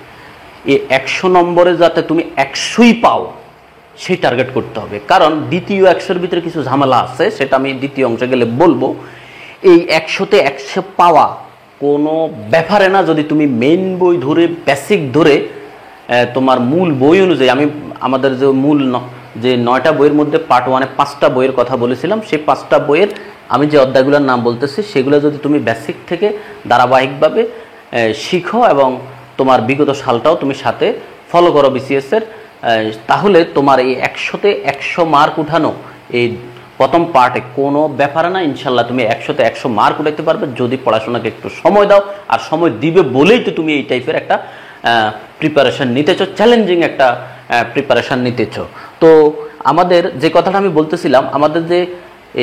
এই 100 নম্বরে যাতে তুমি 100ই পাও, সেই টার্গেট করতে হবে। কারণ দ্বিতীয় 100-এর ভিতরে কিছু ঝামেলা আছে, সেটা আমি দ্বিতীয় অংশে গেলে বলবো। এই 100-তে 100 পাওয়া কোনো ব্যাপারে না, যদি তুমি মেইন বই ধরে বেসিক ধরে তোমার মূল বই অনুযায়ী, আমি আমাদের যে মূল যে 9টা বইয়ের মধ্যে পার্ট 1-এ 5টা বইয়ের কথা বলেছিলাম, সেই 5টা বইয়ের আমি যে অধ্যায়গুলোর নাম বলতেছি সেগুলো যদি তুমি বেসিক থেকে ধারাবাহিকভাবে শিখো এবং তোমার বিগত সালটাও তুমি সাথে ফলো করো বিসিএসের, তাহলে তোমার এই 100-তে 100 মার্ক উঠানো এই প্রথম পার্টে কোনো ব্যাপারে না। ইনশাল্লাহ তুমি 100-তে 100 মার্ক উঠাইতে পারবে যদি পড়াশোনাকে একটু সময় দাও। আর সময় দিবে বলেই তো তুমি এই টাইপের একটা প্রিপারেশান নিতেছ, চ্যালেঞ্জিং একটা প্রিপারেশান নিতেছ। তো আমাদের যে কথাটা আমি বলতেছিলাম, আমাদের যে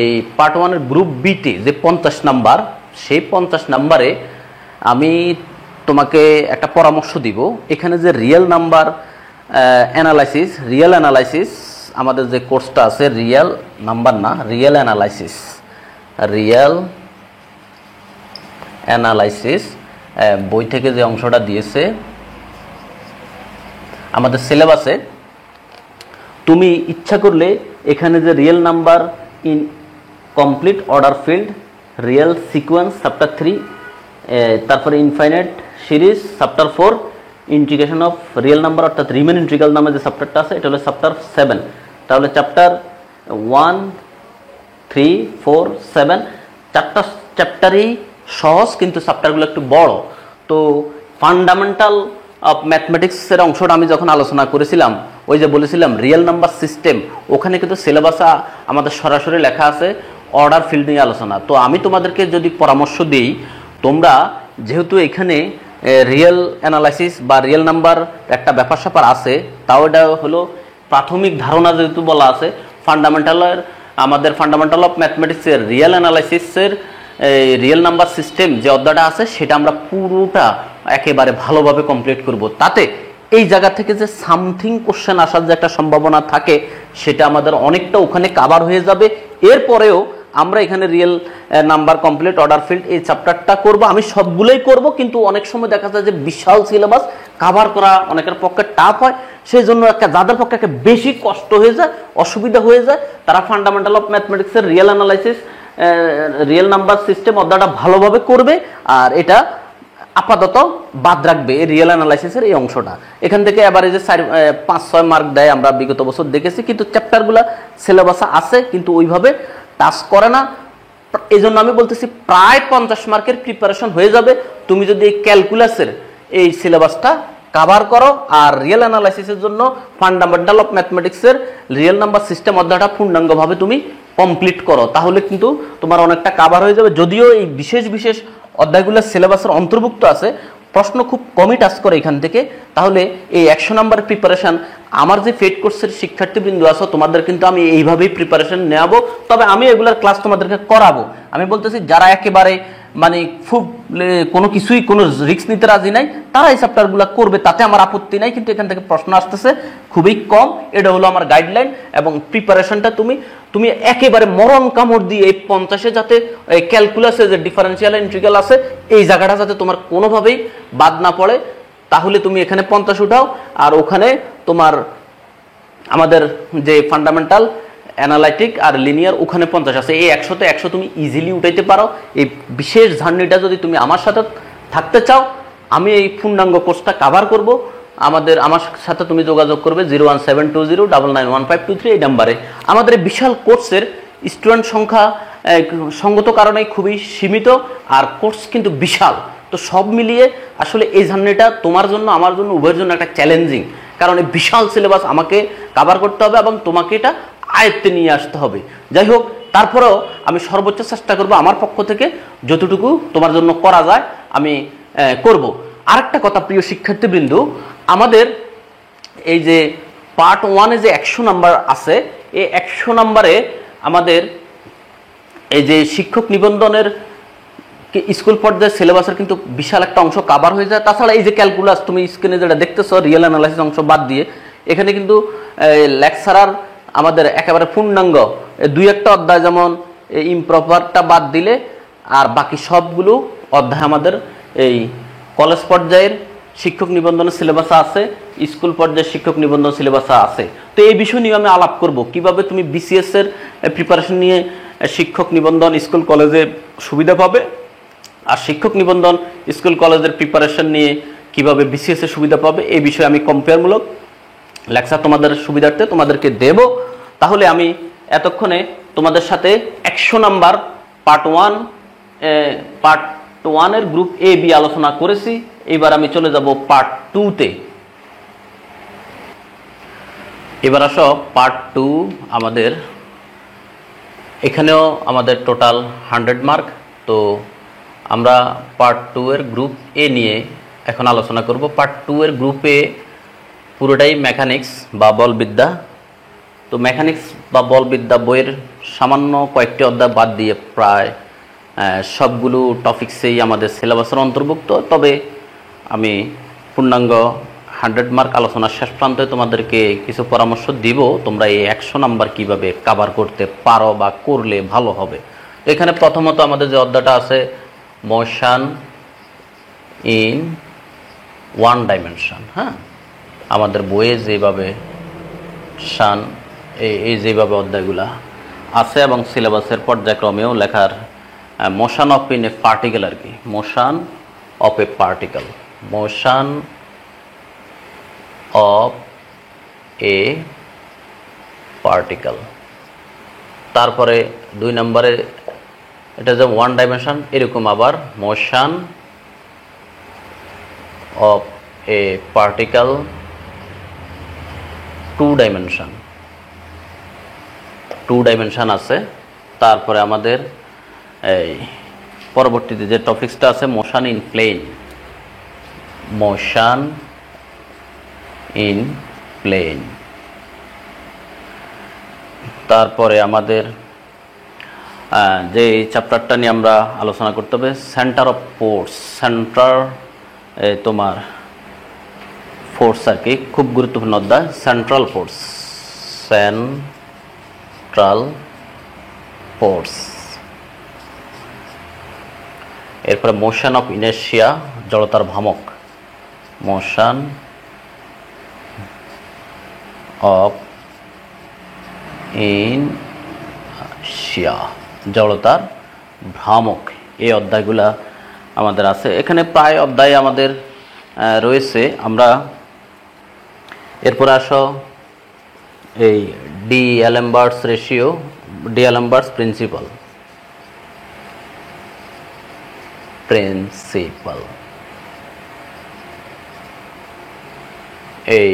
এই পার্ট 1-এর গ্রুপ বিতে যে 50 নাম্বার, সেই 50 নাম্বারে আমি তোমাকে একটা পরামর্শ দিব। এখানে যে রিয়েল নাম্বার অ্যানালাইসিস আমাদের যে কোর্সটা আছে, রিয়েল নাম্বার না, রিয়েল অ্যানালাইসিস বই থেকে যে অংশটা দিয়েছে আমাদের সিলেবাসে, তুমি ইচ্ছা করলে এখানে যে real number in complete order field, real sequence chapter 3, তারপরে infinite series chapter 4, integration of real number অর্থাৎ রিমেন ইন্টিগ্রাল নামে যে চ্যাপ্টারটা আছে এটা হলো চ্যাপ্টার 7। তাহলে চ্যাপ্টার 1, 3, 4, 7 চারটা চ্যাপ্টারই সহজ, কিন্তু চ্যাপ্টারগুলো একটু বড়। তো ফান্ডামেন্টাল অফ ম্যাথমেটিক্সের অংশটা আমি যখন আলোচনা করেছিলাম, ওই যে বলেছিলাম রিয়েল নাম্বার সিস্টেম, ওখানে কিন্তু সিলেবাসে আমাদের সরাসরি লেখা আছে অর্ডার ফিল্ড নিয়ে আলোচনা। তো আমি তোমাদেরকে যদি পরামর্শ দিই, তোমরা যেহেতু এখানে রিয়েল অ্যানালাইসিস বা রিয়েল নাম্বার একটা ব্যাপার স্যাপার আছে, তাও এটা হলো প্রাথমিক ধারণা যেহেতু বলা আছে, আমাদের ফান্ডামেন্টাল অফ ম্যাথমেটিক্সের রিয়েল অ্যানালাইসিসের রিয়েল নাম্বার সিস্টেম যে অধ্যায়টা আছে সেটা আমরা পুরোটা একেবারে ভালোভাবে কমপ্লিট করব। তাতে এই জায়গা থেকে যে সামথিং কোশ্চেন আসার যে একটা সম্ভাবনা থাকে সেটা আমাদের অনেকটা ওখানে কাভার হয়ে যাবে। এরপরেও আমরা এখানে real number complete order field এই চ্যাপ্টারটা করব, আমি সবগুলোই করব, কিন্তু অনেক সময় দেখা যায় যে বিশাল সিলেবাস কাভার করা অনেকের পক্ষে টাফ হয়। সেই জন্য যাদের পক্ষে একটা বেশি কষ্ট হয়ে যায়, অসুবিধা হয়ে যায়, তারা ফান্ডামেন্টাল অফ ম্যাথমেটিক্সের real analysis real number system অধ্যায়টা ভালোভাবে করবে, আর এটা আপাতত বাদ রাখবে এই রিয়েল অ্যানালাইসিসের এই অংশটা। এখান থেকে এবারে যে 5-6 মার্ক দেয় আমরা বিগত বছর দেখেছি, কিন্তু চ্যাপ্টারগুলো সিলেবাসে আছে কিন্তু ওইভাবে টাচ করে না। এই জন্য আমি বলতেছি প্রায় 50 মার্কের প্রিপারেশন হয়ে যাবে তুমি যদি এই ক্যালকুলাসের এই সিলেবাসটা কাভার করো, আর রিয়েল অ্যানালাইসিসের জন্য ফান্ডামেন্টাল অফ ম্যাথমেটিক্সের রিয়েল নাম্বার সিস্টেম অধ্যায়টা পূর্ণাঙ্গভাবে তুমি কমপ্লিট করো, তাহলে কিন্তু তোমার অনেকটা কাভার হয়ে যাবে। যদিও এই বিশেষ অধ্যায়গুলো সিলেবাসের অন্তর্ভুক্ত আছে, প্রশ্ন খুব কমই টাচ করে এখান থেকে। তাহলে এই 100 নাম্বার প্রিপারেশন আমার যে ফেড কোর্সের শিক্ষার্থীবৃন্দ আছো তোমাদের কিন্তু আমি এইভাবেই প্রিপারেশন নেওয়াবো, তবে আমি এগুলার ক্লাস তোমাদেরকে করাবো। আমি বলতেছি যারা একেবারে মানে খুব কোনো কিছুই কোনো রিস্ক নিতে রাজি নাই তারা এই চ্যাপ্টারগুলো করবে, তাতে আমার আপত্তি নাই, কিন্তু এখান থেকে প্রশ্ন আসতেছে খুবই কম। এটা হলো আমার গাইডলাইন, এবং প্রিপারেশনটা তুমি একেবারে মরণ কামড় দিয়ে এই 50-এ যাতে ক্যালকুলাসে যে ডিফারেন্সিয়াল ইন্টিগ্রাল আছে এই জায়গাটা যাতে তোমার কোনোভাবেই বাদ না পড়ে, তাহলে তুমি এখানে 50 উঠাও, আর ওখানে তোমার আমাদের যে ফান্ডামেন্টাল অ্যানালাইটিক আর লিনিয়ার ওখানে 50 আছে। এই 100-তে 100 তুমি ইজিলি উঠাইতে পারো। এই বিশেষ জার্নিটা যদি তুমি আমার সাথে থাকতে চাও, আমি এই পূর্ণাঙ্গ কোর্সটা কাভার করব। আমার সাথে তুমি যোগাযোগ করবে 01720991523 এই নাম্বারে। আমাদের এই বিশাল কোর্সের স্টুডেন্ট সংখ্যা সঙ্গত কারণে খুবই সীমিত, আর কোর্স কিন্তু বিশাল। তো সব মিলিয়ে আসলে এই জার্নিটা তোমার জন্য আমার জন্য উভয়ের জন্য একটা চ্যালেঞ্জিং, কারণ এই বিশাল সিলেবাস আমাকে কাভার করতে হবে এবং তোমাকে এটা আয়ত্তে নিয়ে আসতে হবে। যাই হোক, তারপরেও আমি সর্বোচ্চ চেষ্টা করব আমার পক্ষ থেকে যতটুকু তোমার জন্য করা যায় আমি করব। আরেকটা কথা প্রিয় শিক্ষার্থীবৃন্দ, আমাদের এই যে পার্ট 1-এ যে 100 নাম্বার আছে, এই 100 নাম্বারে আমাদের এই যে শিক্ষক নিবন্ধনের স্কুল পর্যায়ে সিলেবাসের কিন্তু বিশাল একটা অংশ কাভার হয়ে যায়। তাছাড়া এই যে ক্যালকুলাস তুমি স্ক্রিনে যেটা দেখতেছো রিয়েল অ্যানালাইসিস অংশ বাদ দিয়ে, এখানে কিন্তু লেকচারার আমাদের একেবারে পূর্ণাঙ্গ 2-1টা অধ্যায় যেমন ইমপ্রপারটা বাদ দিলে আর বাকি সবগুলো অধ্যায় আমাদের এই কলেজ পর্যায়ের শিক্ষক নিবন্ধনের সিলেবাস আছে, স্কুল পর্যায়ে শিক্ষক নিবন্ধন সিলেবাস আছে। তো এই বিষয় নিয়ে আমি আলাপ করব, কিভাবে তুমি বিসিএস এর প্রিপারেশন নিয়ে শিক্ষক নিবন্ধন স্কুল কলেজে সুবিধা পাবে, আর শিক্ষক নিবন্ধন স্কুল কলেজের প্রিপারেশন নিয়ে কিভাবে বিসিএস এর সুবিধা পাবে, এই বিষয়ে আমি কম্পেয়ারমূলক লেকচার তোমাদের সুবিধার্থে তোমাদেরকে দেব। তাহলে আমি এতক্ষণে তোমাদের সাথে 100 নাম্বার পার্ট 1 এর গ্রুপ এ বি আলোচনা করেছি। এবার আমি চলে যাব পার্ট 2-তে। এবার আসো পার্ট 2, আমাদের এখানেও আমাদের টোটাল 100 মার্ক। তো আমরা পার্ট 2 এর গ্রুপ এ নিয়ে এখন আলোচনা করব। পার্ট 2 এর গ্রুপ এ পুরোটাই মেকানিক্স বা বলবিদ্যা। তো মেকানিক্স বা বলবিদ্যা বইয়ের সামান্য কয়েকটি অধ্যায় বাদ দিয়ে প্রায় সবগুলো টপিক্সেই আমাদের সিলেবাসের অন্তর্ভুক্ত। তবে আমি পূর্ণাঙ্গ 100 মার্ক আলোচনার শেষ প্রান্তে তোমাদেরকে কিছু পরামর্শ দিব, তোমরা এই 100 নাম্বার কিভাবে কভার করতে পারো বা করলে ভালো হবে। তো এখানে প্রথমত আমাদের যে অধ্যায়টা আছে মোশন ইন ওয়ান ডাইমেনশন। হ্যাঁ, আমাদের বইয়ে যেভাবে যেভাবে অধ্যায়গুলা আছে এবং সিলেবাসের পর্যায়ক্রমেও লেখার motion of in a particle আর কি, motion of a particle, motion of a particle. তারপরে 2 নম্বরে এটা যে ওয়ান ডাইমেনশন, এরকম আবার motion of a particle 2 dimension আছে। তারপরে আমাদের এই পরবর্তীতে যে টপিক্সটা আছে motion in plane, motion in plane. তারপরে আমাদের যে চ্যাপ্টারটা নিয়ে আমরা আলোচনা করতে হবে সেন্টার অফ ফোর্স, তোমার ফোর্স আর কি, খুব গুরুত্বপূর্ণ অধ্যায় সেন্ট্রাল ফোর্স। এরপরে মোশন অফ ইনার্শিয়া, জড়তার ভ্রামক, মোশন অফ ইনার্শিয়া, জড়তার ভ্রামক। এই অধ্যায়গুলা আমাদের আছে। এখানে প্রায় অধ্যায় আমাদের রয়েছে। আমরা এরপরে আসো এই ডি-অ্যালেমবার্টস রেশিও, ডি-অ্যালেমবার্টস প্রিন্সিপাল, এই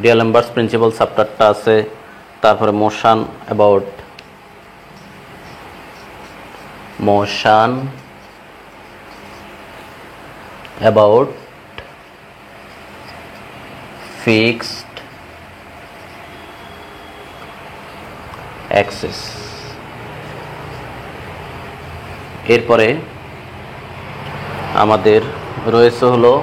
ডি-অ্যালেমবার্টস প্রিন্সিপাল চ্যাপ্টারটা আছে। তারপরে মোশন অ্যাবাউট ফিক্সড অ্যাক্সিস। এরপরে আমাদের রয়েছে হলো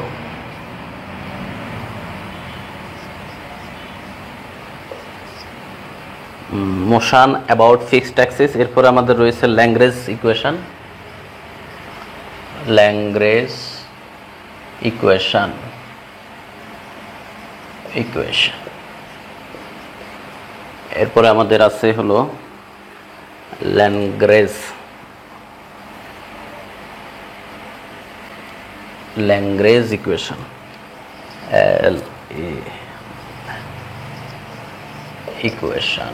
মোশন অ্যাবাউট ফিক্সড অ্যাক্সিস। এরপরে আমাদের রয়েছে ল্যাগ্রেঞ্জ ইকুয়েশন। এরপরে আমাদের আছে হলো Lagrange equation, equation.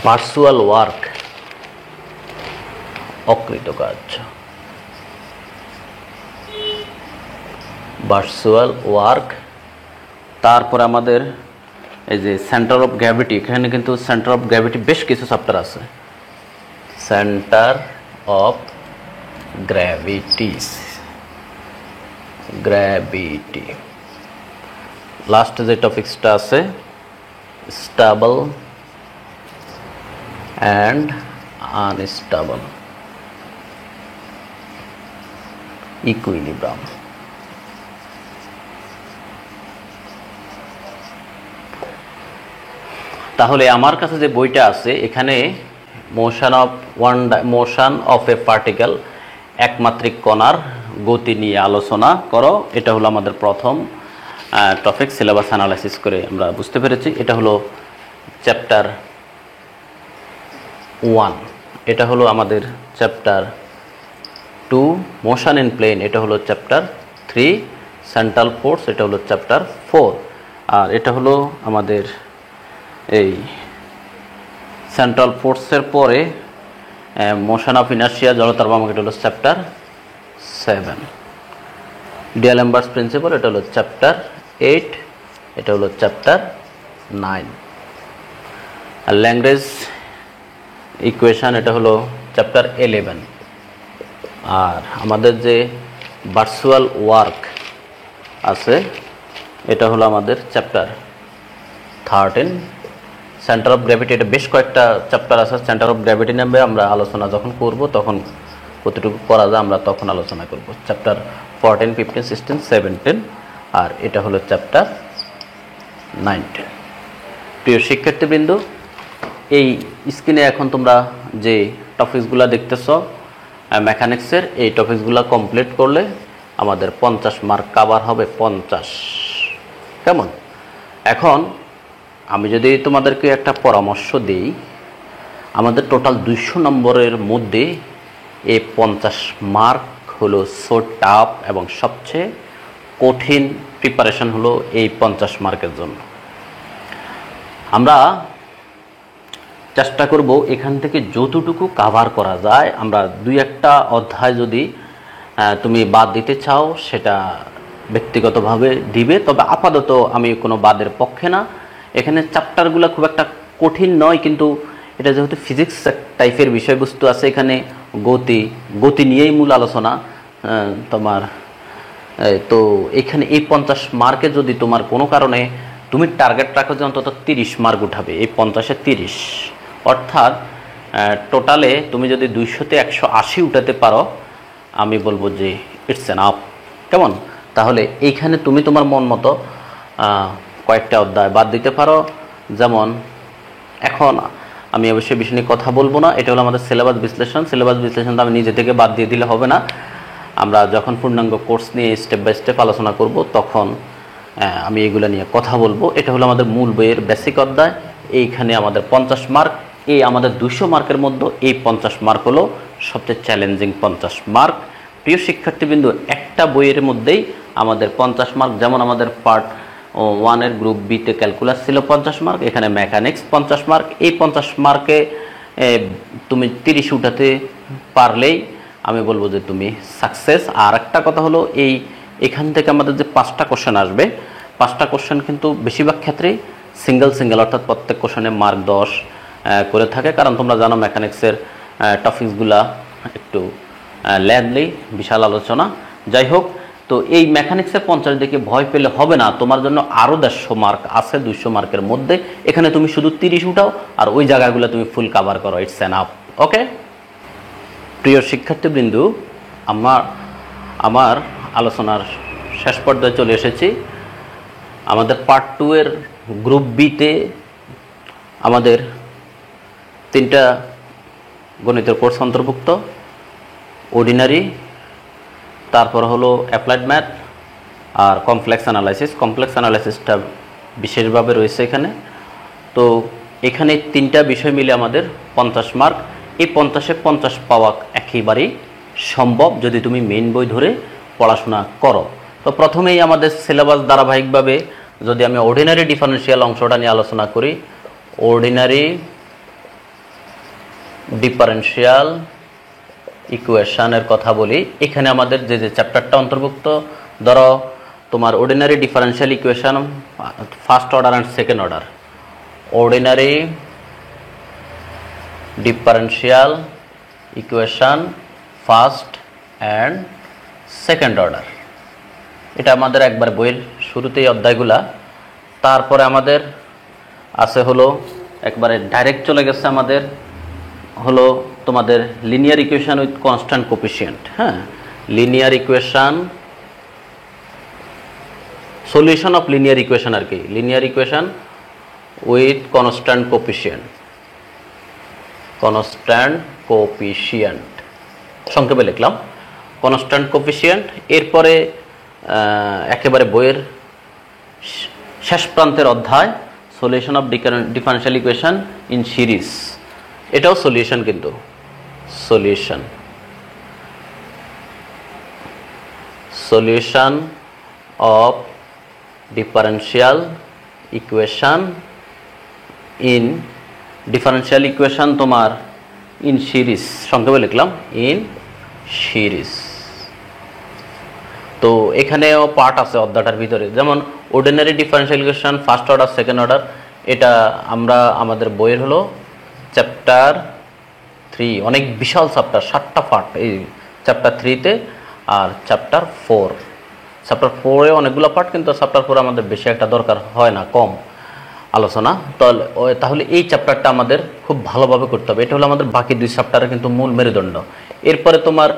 Virtual work, অকৃতকার্য, ভার্চুয়াল ওয়ার্ক। তারপরে আমাদের এই যে সেন্টার অফ গ্র্যাভিটি, এখানে কিন্তু সেন্টার অফ গ্র্যাভিটি বেশ কিছু চ্যাপ্টার আছে। সেন্টার অফ গ্র্যাভিটি, লাস্ট যে টপিক্সটা আছে স্টেবল অ্যান্ড আনস্টেবল ইকুইলিব্রাম। তাহলে আমার কাছে যে বইটা আছে এখানে motion of motion of a particle, একমাত্রিক কণার গতি নিয়ে আলোচনা করো। এটা হলো আমাদের প্রথম টপিক। সিলেবাস অ্যানালাইসিস করে আমরা বুঝতে পেরেছি এটা হলো চ্যাপ্টার 1, এটা হলো আমাদের চ্যাপ্টার 2 মোশন ইন প্লেন, এটা হলো চ্যাপ্টার 3 সেন্ট্রাল ফোর্স, এটা হলো চ্যাপ্টার 4। আর এটা হলো আমাদের এই সেন্ট্রাল ফোর্সের পরে মোশন অফ ইনার্শিয়া, জড়তার বামক, এটা হলো চ্যাপ্টার 7। ডিয়ালেমবার্টস প্রিন্সিপাল, এটা হলো চ্যাপ্টার 8, এটা হলো চ্যাপ্টার 9। আর ল্যাগ্রেঞ্জ ইকুয়েশন, এটা হলো চ্যাপ্টার 11। আর আমাদের যে ভার্চুয়াল ওয়ার্ক আছে এটা হলো আমাদের চ্যাপ্টার 13 সেন্টার অফ গ্র্যাভিটি। এটা বেশ কয়েকটা চ্যাপ্টার আছে। সেন্টার অফ গ্র্যাভিটি নামে আমরা আলোচনা যখন করব তখন কতটুকু করা যায় আমরা তখন আলোচনা করব। চ্যাপ্টার 14, 15, 16, 17 আর এটা হলো চ্যাপ্টার 19। প্রিয় শিক্ষার্থীবৃন্দ, এই স্ক্রিনে এখন তোমরা যে টপিকসগুলো দেখতেছ মেকানিক্সের, এই টপিকসগুলো কমপ্লিট করলে আমাদের 50 মার্ক কভার হবে। 50 কেমন? এখন আমি যদি তোমাদেরকে একটা পরামর্শ দিই, আমাদের টোটাল 200 নম্বরের মধ্যে এই 50 মার্ক হলো সো টাফ এবং সবচেয়ে কঠিন প্রিপারেশন হলো এই 50 মার্কের জন্য। আমরা চেষ্টা করব এখান থেকে যতটুকু কভার করা যায়। আমরা 2-1টা অধ্যায় যদি তুমি বাদ দিতে চাও সেটা ব্যক্তিগতভাবে দিবে, তবে আপাতত আমি কোনো বাদের পক্ষে না। এখানে চ্যাপ্টারগুলো খুব একটা কঠিন নয়, কিন্তু এটা যেহেতু ফিজিক্স টাইপের বিষয়বস্তু আছে, এখানে গতি নিয়েই মূল আলোচনা তোমার। তো এখানে এই 50 মার্কে যদি তোমার কোনো কারণে তুমি টার্গেট রাখো যে অন্তত 30 মার্ক উঠাবে, এই 50-এ 30, অর্থাৎ টোটালে তুমি যদি 200-তে 180 উঠাতে পারো, আমি বলবো যে ইটস এনাফ। কেমন? তাহলে এইখানে তুমি তোমার মন মতো কয়েকটা অধ্যায় বাদ দিতে পারো। যেমন এখন আমি অবশ্যই বিষয় নিয়ে কথা বলবো না, এটা হলো আমাদের সিলেবাস বিশ্লেষণ। সিলেবাস বিশ্লেষণটা আমি নিজে থেকে বাদ দিয়ে দিলে হবে না। আমরা যখন পূর্ণাঙ্গ কোর্স নিয়ে স্টেপ বাই স্টেপ আলোচনা করব তখন আমি এগুলো নিয়ে কথা বলবো। এটা হলো আমাদের মূল বইয়ের বেসিক অধ্যায়। এইখানে আমাদের 50 মার্ক, এই আমাদের 200 মার্কের মধ্যে এই 50 মার্ক হলো সবচেয়ে চ্যালেঞ্জিং 50 মার্ক। প্রিয় শিক্ষার্থীবৃন্দ, একটা বইয়ের মধ্যেই আমাদের 50 মার্ক, যেমন আমাদের পার্ট 1-এর গ্রুপ বিতে ক্যালকুলাস ছিল 50 মার্ক, এখানে মেকানিক্স 50 মার্ক। এই 50 মার্কে তুমি 30 উঠাতে পারলেই আমি বলবো যে তুমি সাকসেস। আর একটা কথা হলো এখান থেকে আমাদের যে 5টা কোশ্চেন আসবে, 5টা কোশ্চেন কিন্তু বেশিরভাগ ক্ষেত্রেই সিঙ্গেল, অর্থাৎ প্রত্যেক কোশ্চেনে মার্ক 10 করে থাকে। কারণ তোমরা জানো মেকানিক্সের টপিকসগুলা একটু লেন্থি, বিশাল আলোচনা। যাই হোক, তো এই মেকানিক্সের 50 দেখে ভয় পেলে হবে না, তোমার জন্য আরও 150 মার্ক আছে 200 মার্কের মধ্যে। এখানে তুমি শুধু 30 উঠাও আর ওই জায়গাগুলো তুমি ফুল কাভার করো, ইটস এনাফ। ওকে প্রিয় শিক্ষার্থীবৃন্দ, আমার আলোচনার শেষ পর্যায়ে চলে এসেছি। আমাদের পার্ট 2-এর গ্রুপ বিতে আমাদের 3টা গণিতের কোর্স অন্তর্ভুক্ত, অর্ডিনারি, তারপর হলো অ্যাপ্লাইড ম্যাথ আর কমপ্লেক্স অ্যানালাইসিস। কমপ্লেক্স অ্যানালাইসিসটা বিশেষভাবে রয়েছে এখানে। তো এখানে 3টা বিষয় মিলে আমাদের 50 মার্ক। এই 50-এ 50 পাওয়া একেবারেই সম্ভব যদি তুমি মেইন বই ধরে পড়াশোনা করো। তো প্রথমেই আমাদের সিলেবাস ধারাবাহিকভাবে যদি আমি অর্ডিনারি ডিফারেন্সিয়াল অংশটা নিয়ে আলোচনা করি, অর্ডিনারি ডিফারেন্সিয়াল ইকুয়েশনের কথা বলি। এখানে আমাদের যে চ্যাপ্টারটা অন্তর্ভুক্ত, ধরো তোমার ordinary differential equation first order and second order, ordinary differential equation first and second order, এটা আমাদের একবার বইয়ের শুরুতেই অধ্যায়গুলা। তারপরে আমাদের আছে হলো একবারে ডাইরেক্ট চলে গেছে আমাদের হলো তোমাদের linear equation with constant coefficient. হ্যাঁ, linear equation, solution of linear equation আর কি, linear equation with constant coefficient, constant coefficient, সংক্ষেপে লিখলাম কনস্ট্যান্ট কোফিশিয়েন্ট। এরপরে একেবারে বইয়ের শেষ প্রান্তের অধ্যায় solution of differential equation in series, এটাও সলিউশন, কিন্তু solution of differential equation in differential equation তোমার ইন সিরিজ, সংক্ষেপে লিখলাম ইন সিরিজ। তো এখানেও পার্ট আছে অধ্যায়টার ভিতরে, যেমন ordinary differential equation first order second order, এটা আমরা আমাদের বইয়ের হলো চ্যাপ্টার 3, অনেক বিশাল চ্যাপ্টার, 7টা পার্ট এই চ্যাপ্টার 3-তে, আর চ্যাপ্টার 4 অনেকগুলো পার্ট, কিন্তু চ্যাপ্টার 4 আমাদের বেশি একটা দরকার হয় না, কম আলোচনা। তাহলে এই চ্যাপ্টারটা আমাদের খুব ভালোভাবে করতে হবে, এটা হলো আমাদের বাকি 2 চ্যাপ্টারের কিন্তু মূল মেরুদণ্ড। এরপরে তোমার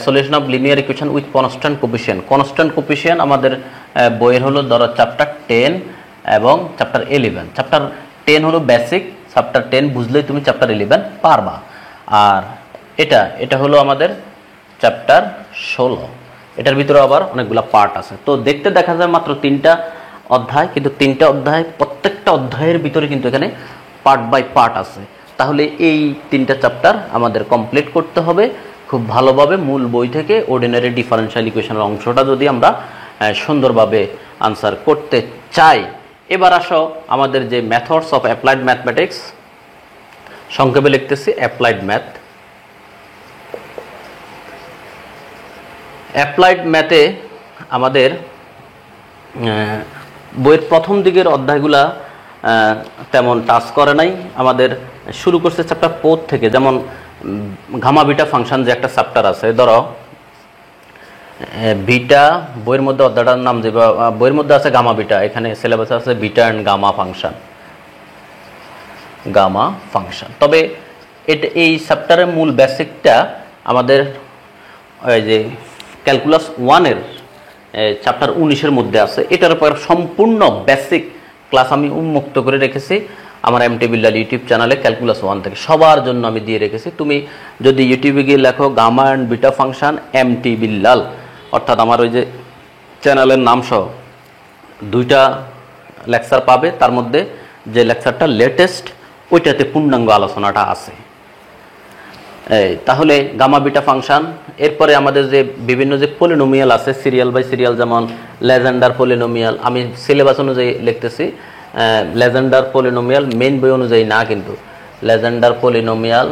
solution of linear equation with constant coefficient আমাদের বইয়ের হলো ধরো চ্যাপ্টার 10 এবং চ্যাপ্টার 11। চ্যাপ্টার 10 হলো বেসিক, চ্যাপ্টার 10 বুঝলেই তুমি চ্যাপ্টার 11 পারবা। আর এটা হলো আমাদের চ্যাপ্টার 16, এটার ভিতরে আবার অনেকগুলো পার্ট আছে। তো দেখতে দেখা যায় মাত্র 3টা অধ্যায়, কিন্তু 3টা অধ্যায়, প্রত্যেকটা অধ্যায়ের ভিতরে কিন্তু এখানে পার্ট বাই পার্ট আছে। তাহলে এই 3টা চ্যাপ্টার আমাদের কমপ্লিট করতে হবে খুব ভালোভাবে মূল বই থেকে। অর্ডিনারি ডিফারেনশিয়াল ইকুয়েশনের অংশটা যদি আমরা সুন্দরভাবে আনসার করতে চাই। এবার আসো আমাদের যে মেথডস অফ অ্যাপ্লাইড ম্যাথমেটিক্স, সংক্ষেপে লিখতেছি অ্যাপ্লাইড ম্যাথ। অ্যাপ্লাইড ম্যাথে আমাদের বইয়ের প্রথম দিকের অধ্যায়গুলা তেমন টাচ করে নাই, আমাদের শুরু করছে চ্যাপ্টার 4 থেকে। যেমন গামা বিটা ফাংশন যে একটা চ্যাপ্টার আছে, ধরো বিটা, বইয়ের মধ্যে অধ্যায়টার নাম যে বইয়ের মধ্যে আছে গামা বিটা, এখানে সিলেবাসে আছে বিটা অ্যান্ড গামা ফাংশন। তবে এই চ্যাপ্টারের মূল বেসিকটা আমাদের ওই যে ক্যালকুলাস 1-এর চ্যাপ্টার 19-এর মধ্যে আছে। এটার উপর সম্পূর্ণ বেসিক ক্লাস আমি উন্মুক্ত করে রেখেছি আমার এমটি বিল্লাল ইউটিউব চ্যানেলে, ক্যালকুলাস 1 থেকে সবার জন্য আমি দিয়ে রেখেছি। তুমি যদি ইউটিউবে গিয়ে লেখো gamma and beta function MT Billal, অর্থাৎ আমার ওই যে চ্যানেলের নাম সহ 2টা লেকচার পাবে, তার মধ্যে যে লেকচারটা লেটেস্ট ওইটাতে পূর্ণাঙ্গ আলোচনাটা আছে। তাহলে গামা বিটা ফাংশন, এরপরে আমাদের যে বিভিন্ন যে পলিনোমিয়াল আছে সিরিয়াল বাই সিরিয়াল, যেমন লেজেন্ডার পলিনোমিয়াল, আমি সিলেবাস অনুযায়ী লিখতেছি লেজেন্ডার পলিনোমিয়াল, মেইন বই অনুযায়ী না, কিন্তু লেজেন্ডার পলিনোমিয়াল।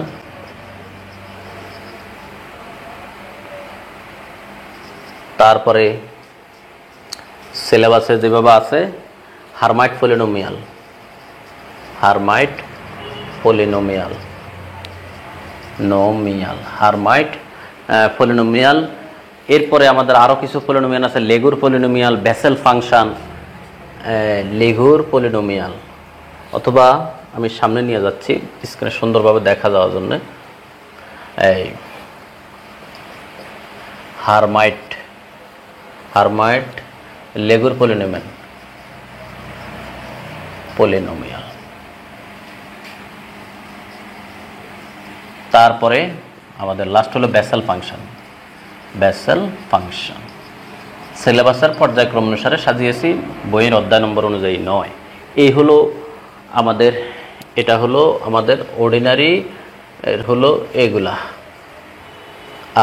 তারপরে সিলেবাসে যেভাবে আছে হারমাইট পলিনোমিয়াল, এরপরে আমাদের আরও কিছু পলিনোমিয়াল আছে, লেগুর পলিনোমিয়াল, বেসেল ফাংশন, লেগুর পলিনোমিয়াল, অথবা আমি সামনে নিয়ে যাচ্ছি স্ক্রিনে সুন্দরভাবে দেখা যাওয়ার জন্য, এই হারমাইট লেগুর পলিনোমিয়াল। তারপরে আমাদের লাস্ট হলো বেসেল ফাংশন। সিলেবাসের পর্যায়ক্রম অনুসারে সাজিয়েছি, বইয়ের অধ্যায় নম্বর অনুযায়ী নয়। এই হলো আমাদের, এটা হলো আমাদের অর্ডিনারি এর হলো এগুলা,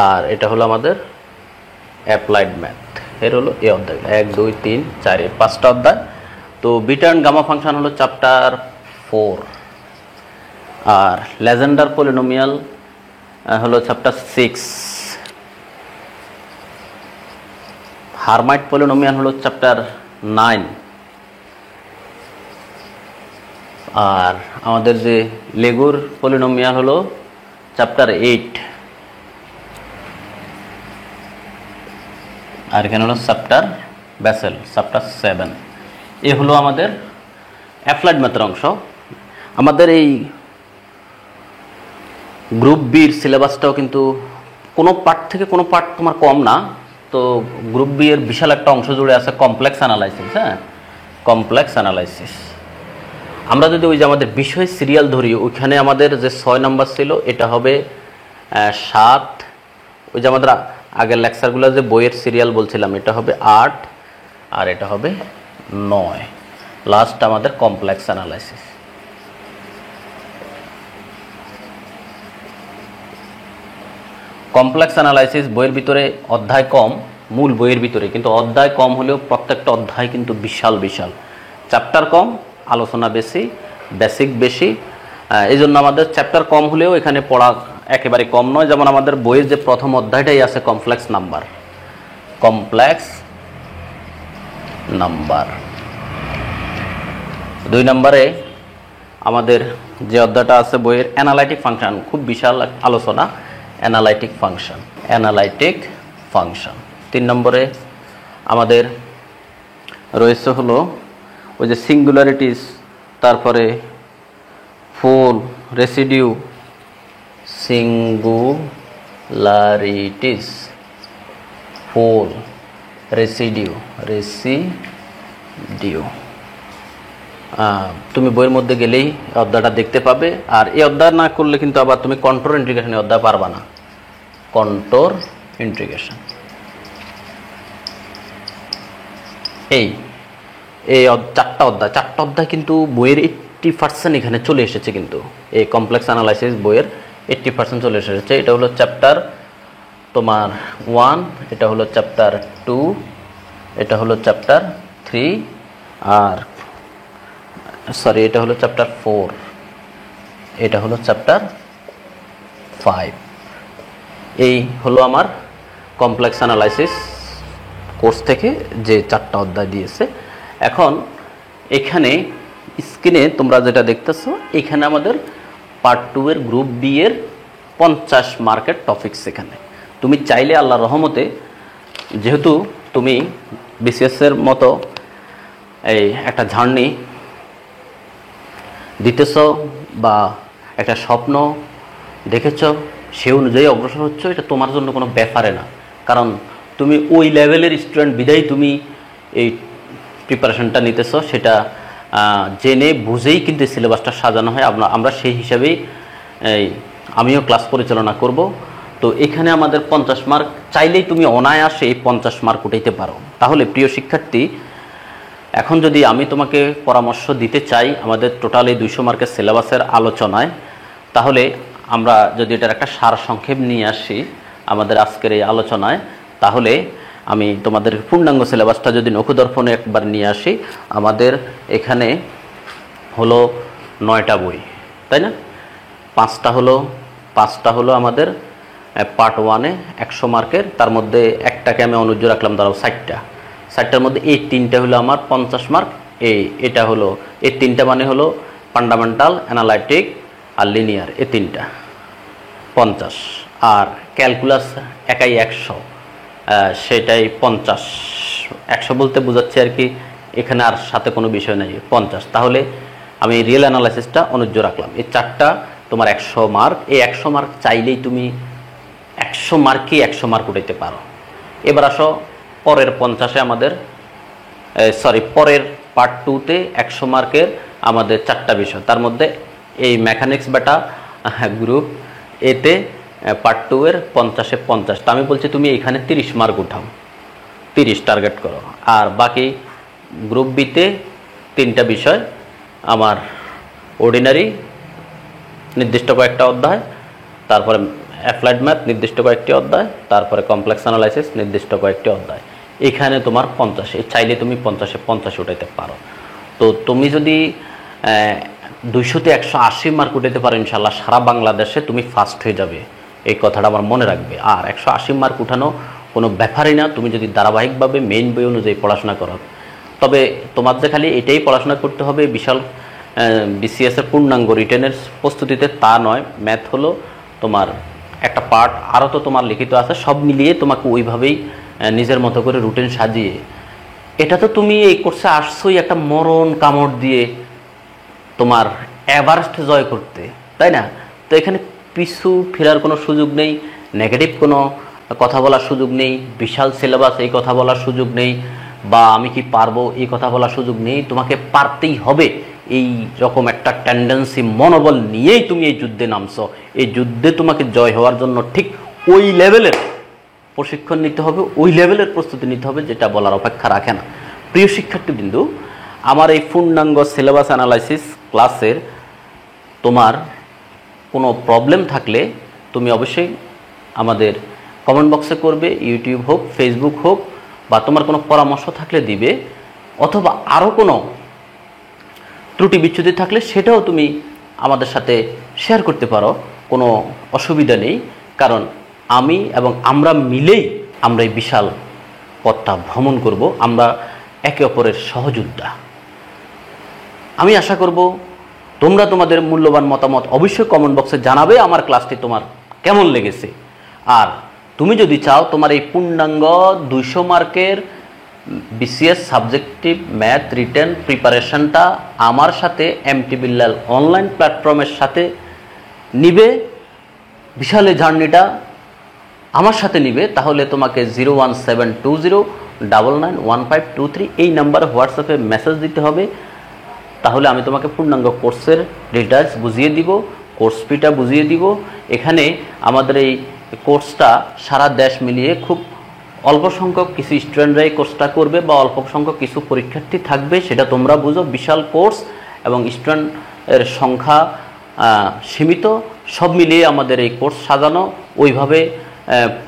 আর এটা হলো আমাদের অ্যাপ্লাইড ম্যাথ এর হলো এই অধ্যায় 1 2 3 4 5টা অধ্যায়। তো বিটা অ্যান্ড গামা ফাংশন হলো চ্যাপ্টার 4, আর লেজেন্ডার পলিনোমিয়াল হলো চ্যাপ্টার 6, হারমাইট পলিনোমিয়াল হলো চ্যাপ্টার 9, আর আমাদের যে লেগুর পলিনোমিয়াল হলো চ্যাপ্টার 8, আর এখানে হলো চ্যাপ্টার বেসেল চ্যাপ্টার 7। এ হলো আমাদের অ্যাপ্লাইড ম্যাথের অংশ। আমাদের এই গ্রুপ বির সিলেবাসটাও কিন্তু কোনো পার্ট থেকে কোনো পার্ট তোমার কম না। তো গ্রুপ বি এর বিশাল একটা অংশ জুড়ে আছে কমপ্লেক্স অ্যানালাইসিস। কমপ্লেক্স অ্যানালাইসিস আমরা যদি ওই যে আমাদের বিষয় সিরিয়াল ধরি, ওইখানে আমাদের যে 6 নম্বর ছিল এটা হবে 7, ওই যে আমাদের আগের লেকচারগুলো যে বইয়ের সিরিয়াল বলছিলাম, এটা হবে 8 আর এটা হবে 9। লাস্ট আমাদের কমপ্লেক্স অ্যানালাইসিস। কমপ্লেক্স অ্যানালাইসিস বইয়ের ভিতরে অধ্যায় কম, মূল বইয়ের ভিতরে, কিন্তু অধ্যায় কম হলেও প্রত্যেকটা অধ্যায় কিন্তু বিশাল বিশাল। চ্যাপ্টার কম, আলোচনা বেশি, বেসিক বেশি। এই জন্য আমাদের চ্যাপ্টার কম হলেও এখানে পড়া একেবারে কম নয়। যেমন আমাদের বইয়ের যে প্রথম অধ্যায়টাই আছে কমপ্লেক্স নাম্বার, কমপ্লেক্স নাম্বার। 2 নম্বরে আমাদের যে অধ্যায়টা আছে বইয়ের অ্যানালাইটিক ফাংশন, খুব বিশাল আলোচনা, অ্যানালাইটিক ফাংশন, অ্যানালাইটিক ফাংশন। 3 নম্বরে আমাদের রয়েছে হলো ওই যে সিঙ্গুলারিটিস, তারপরে ফুল, রেসিডিউ, সিঙ্গুলারিটিস, ফুল, রেসিডিউ, তুমি বইয়ের মধ্যে গেলেই অধ্যায়টা দেখতে পাবে। আর এই অধ্যায় না করলে কিন্তু আবার তুমি কন্ট্রোল ইন্টিগ্রেশন অধ্যায় পারবা না। কন্ট্রোল ইন্টিগ্রেশন, এই 4টা অধ্যায় কিন্তু বইয়ের 80% এখানে চলে এসেছে। কিন্তু এই কমপ্লেক্স অ্যানালাইসিস বইয়ের 80% চলে এসেছে। এটা হলো চ্যাপ্টার তোমার 1, এটা হলো চ্যাপ্টার 2, এটা হলো চ্যাপ্টার 3, আর এটা হলো চ্যাপ্টার 4, এটা হলো চ্যাপ্টার 5। এই হলো আমার কমপ্লেক্স অ্যানালাইসিস কোর্স থেকে যে 4টা অধ্যায় দিয়েছে। এখন এখানে স্ক্রিনে তোমরা যেটা দেখতেছো, এখানে আমাদের পার্ট 2 এর গ্রুপ বি এর 50 মার্কের টপিকস। এখানে তুমি চাইলে আল্লাহর রহমতে, যেহেতু তুমি বিসিএস এর মতো এই একটা জার্নি দিতেছ বা একটা স্বপ্ন দেখেছ, সে অনুযায়ী অগ্রসর হচ্ছ, এটা তোমার জন্য কোনো ব্যাপারে না। কারণ তুমি ওই লেভেলের স্টুডেন্ট বিধায় তুমি এই প্রিপারেশনটা নিতেছ, সেটা জেনে বুঝেই কিন্তু সিলেবাসটা সাজানো হয়। আমরা সেই হিসাবেই আমিও ক্লাস পরিচালনা করব। তো এখানে আমাদের 50 মার্ক, চাইলেই তুমি অনায়াসে এই 50 মার্ক উঠাইতে পারো। তাহলে প্রিয় শিক্ষার্থী, এখন যদি আমি তোমাকে পরামর্শ দিতে চাই আমাদের টোটাল এই 200 মার্কের সিলেবাসের আলোচনায়, তাহলে আমরা যদি এটার একটা সারসংক্ষেপ নিয়ে আসি আমাদের আজকের এই আলোচনায়, তাহলে আমি তোমাদের পূর্ণাঙ্গ সিলেবাসটা যদি নখদর্পণে একবার নিয়ে আসি, আমাদের এখানে হলো 9টা বই, তাই না? 5টা হলো আমাদের পার্ট 1-এ 100 মার্কের, তার মধ্যে একটাকে আমি অনুজ্জ রাখলাম, ধরো 60টার মধ্যে এই 3টা হলো আমার 50 মার্ক। এটা হলো এই 3টা মানে হলো ফান্ডামেন্টাল, অ্যানালাইটিক আর লিনিয়ার, এই 3টা 50। আর ক্যালকুলাস একাই 100, সেটাই 50। 100 বলতে বোঝাচ্ছে আর কি, এখানে আর সাথে কোনো বিষয় নেই, 50। তাহলে আমি রিয়েল অ্যানালাইসিসটা অনুজ্জ রাখলাম। এই 4টা তোমার 100 মার্ক। এই 100 মার্ক চাইলেই তুমি 100 মার্কই 100 মার্ক উঠাইতে পারো। এবার আসো পরের 50-এ আমাদের, পরের পার্ট 2-তে 100 মার্কের আমাদের 4টা বিষয়। তার মধ্যে এই মেকানিক্স বেটা গ্রুপ এতে পার্ট 2-এর 50-এ 50। তা আমি বলছি তুমি এখানে 30 মার্ক উঠাও, 30 টার্গেট করো। আর বাকি গ্রুপ বিতে 3টা বিষয়, আমার অর্ডিনারি নির্দিষ্ট কয়েকটা অধ্যায়, তারপরে অ্যাপ্লাইড ম্যাথ নির্দিষ্ট কয়েকটি অধ্যায়, তারপরে কমপ্লেক্স অ্যানালাইসিস নির্দিষ্ট কয়েকটি অধ্যায়। এখানে তোমার 50, চাইলে তুমি 50-এ 50 উঠাইতে পারো। তো তুমি যদি 200-তে 180 মার্ক উঠাইতে পারো, ইনশাল্লাহ সারা বাংলাদেশে তুমি ফার্স্ট হয়ে যাবে। এই কথাটা আমার মনে রাখবে। আর 180 মার্ক উঠানো কোনো ব্যাপারই না, তুমি যদি ধারাবাহিকভাবে মেইন বই অনুযায়ী পড়াশোনা করো। তবে তোমার যে খালি এটাই পড়াশোনা করতে হবে বিশাল বিসিএসের পূর্ণাঙ্গ রিটেনের প্রস্তুতিতে, তা নয়। ম্যাথ হলো তোমার একটা পার্ট, আরও তো তোমার লিখিত আছে, সব মিলিয়ে তোমাকে ওইভাবেই নিজের মতো করে রুটিন সাজিয়ে, এটা তো তুমি এই কোর্সে আসছোই একটা মরণ কামড় দিয়ে তোমার এভারেস্ট জয় করতে, তাই না? তো এখানে পিছু ফেরার কোনো সুযোগ নেই, নেগেটিভ কোনো কথা বলার সুযোগ নেই, বিশাল সিলেবাস এই কথা বলার সুযোগ নেই, বা আমি কি পারবো এই কথা বলার সুযোগ নেই। তোমাকে পারতেই হবে, এই রকম একটা টেন্ডেন্সি মনোবল নিয়েই তুমি এই যুদ্ধে নামছো। এই যুদ্ধে তোমাকে জয় হওয়ার জন্য ঠিক ওই লেভেলের প্রশিক্ষণ নিতে হবে, ওই লেভেলের প্রস্তুতি নিতে হবে, যেটা বলার অপেক্ষা রাখে না। প্রিয় শিক্ষার্থীবৃন্দ, আমার এই পূর্ণাঙ্গ সিলেবাস অ্যানালাইসিস ক্লাসের তোমার কোনো প্রবলেম থাকলে তুমি অবশ্যই আমাদের কমেন্ট বক্সে করবে, ইউটিউব হোক, ফেসবুক হোক, বা তোমার কোনো পরামর্শ থাকলে দিবে, অথবা আরও কোনো ত্রুটি বিচ্যুতি থাকলে সেটাও তুমি আমাদের সাথে শেয়ার করতে পারো, কোনো অসুবিধা নেই। কারণ আমি এবং আমরা মিলেই আমরা এই বিশাল পথটা ভ্রমণ করব, আমরা একে অপরের সহযোদ্ধা। আমি আশা করব তোমরা তোমাদের মূল্যবান মতামত অবশ্যই কমেন্ট বক্সে জানাবে আমার ক্লাসটি তোমার কেমন লেগেছে। আর তুমি যদি চাও তোমার এই পূর্ণাঙ্গ 200 মার্কের বিসিএস সাবজেক্টিভ ম্যাথ রিটেন প্রিপারেশনটা আমার সাথে এমটি বিল্লাল অনলাইন প্ল্যাটফর্মের সাথে নিবে, বিশাল এই জার্নিটা আমার সাথে নিবে, তাহলে তোমাকে 01720991523 এই নাম্বারে হোয়াটসঅ্যাপে মেসেজ দিতে হবে। তাহলে আমি তোমাকে পূর্ণাঙ্গ কোর্সের ডিটেইলস বুঝিয়ে দিব, কোর্স ফিটা বুঝিয়ে দিব। এখানে আমাদের এই কোর্সটা সারা দেশ মিলিয়ে খুব অল্প সংখ্যক কিছু স্টুডেন্টরা এই কোর্সটা করবে, বা অল্প সংখ্যক কিছু পরীক্ষার্থী থাকবে, সেটা তোমরা বুঝো। বিশাল কোর্স এবং স্টুডেন্টের সংখ্যা সীমিত, সব মিলিয়ে আমাদের এই কোর্স সাজানো, ওইভাবে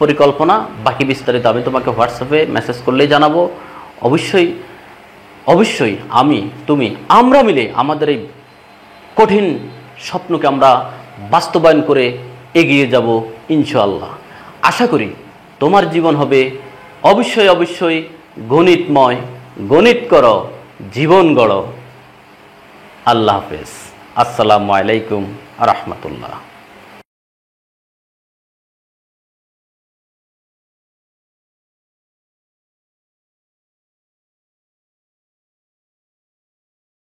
পরিকল্পনা। বাকি বিস্তারিত আমি তোমাকে হোয়াটসঅ্যাপে মেসেজ করলেই জানাবো। অবশ্যই অবশ্যই আমি তুমি আমরা মিলে আমাদের এই কঠিন স্বপ্নকে আমরা বাস্তবায়ন করে এগিয়ে যাব ইনশাআল্লাহ। আশা করি তোমার জীবন হবে অবশ্যই অবশ্যই গণিতময়। গণিত করো, জীবন গড়ো। আল্লাহ হাফেজ। আসসালামু আলাইকুম আ রহমতুল্লাহ।